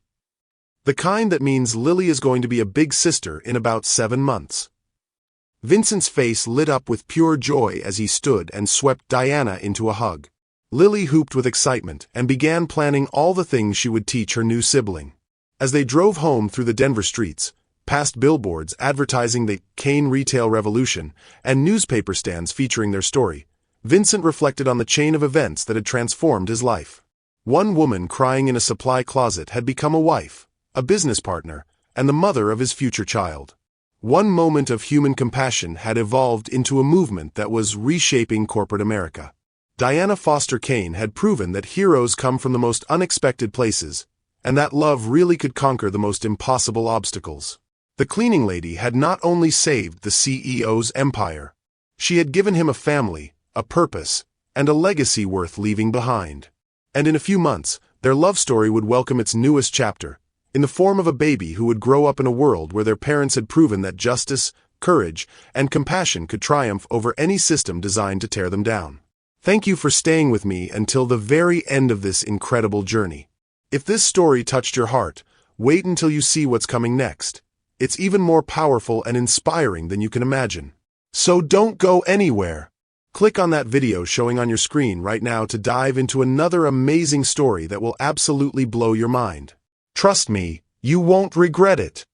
"The kind that means Lily is going to be a big sister in about 7 months." Vincent's face lit up with pure joy as he stood and swept Diana into a hug. Lily hooped with excitement and began planning all the things she would teach her new sibling. As they drove home through the Denver streets, past billboards advertising the cane retail revolution and newspaper stands featuring their story, Vincent reflected on the chain of events that had transformed his life. One woman crying in a supply closet had become a wife, a business partner, and the mother of his future child. One moment of human compassion had evolved into a movement that was reshaping corporate America. Diana Foster Kane had proven that heroes come from the most unexpected places, and that love really could conquer the most impossible obstacles. The cleaning lady had not only saved the CEO's empire, she had given him a family, a purpose, and a legacy worth leaving behind. And in a few months, their love story would welcome its newest chapter, in the form of a baby who would grow up in a world where their parents had proven that justice, courage, and compassion could triumph over any system designed to tear them down. Thank you for staying with me until the very end of this incredible journey. If this story touched your heart, wait until you see what's coming next. It's even more powerful and inspiring than you can imagine. So don't go anywhere. Click on that video showing on your screen right now to dive into another amazing story that will absolutely blow your mind. Trust me, you won't regret it.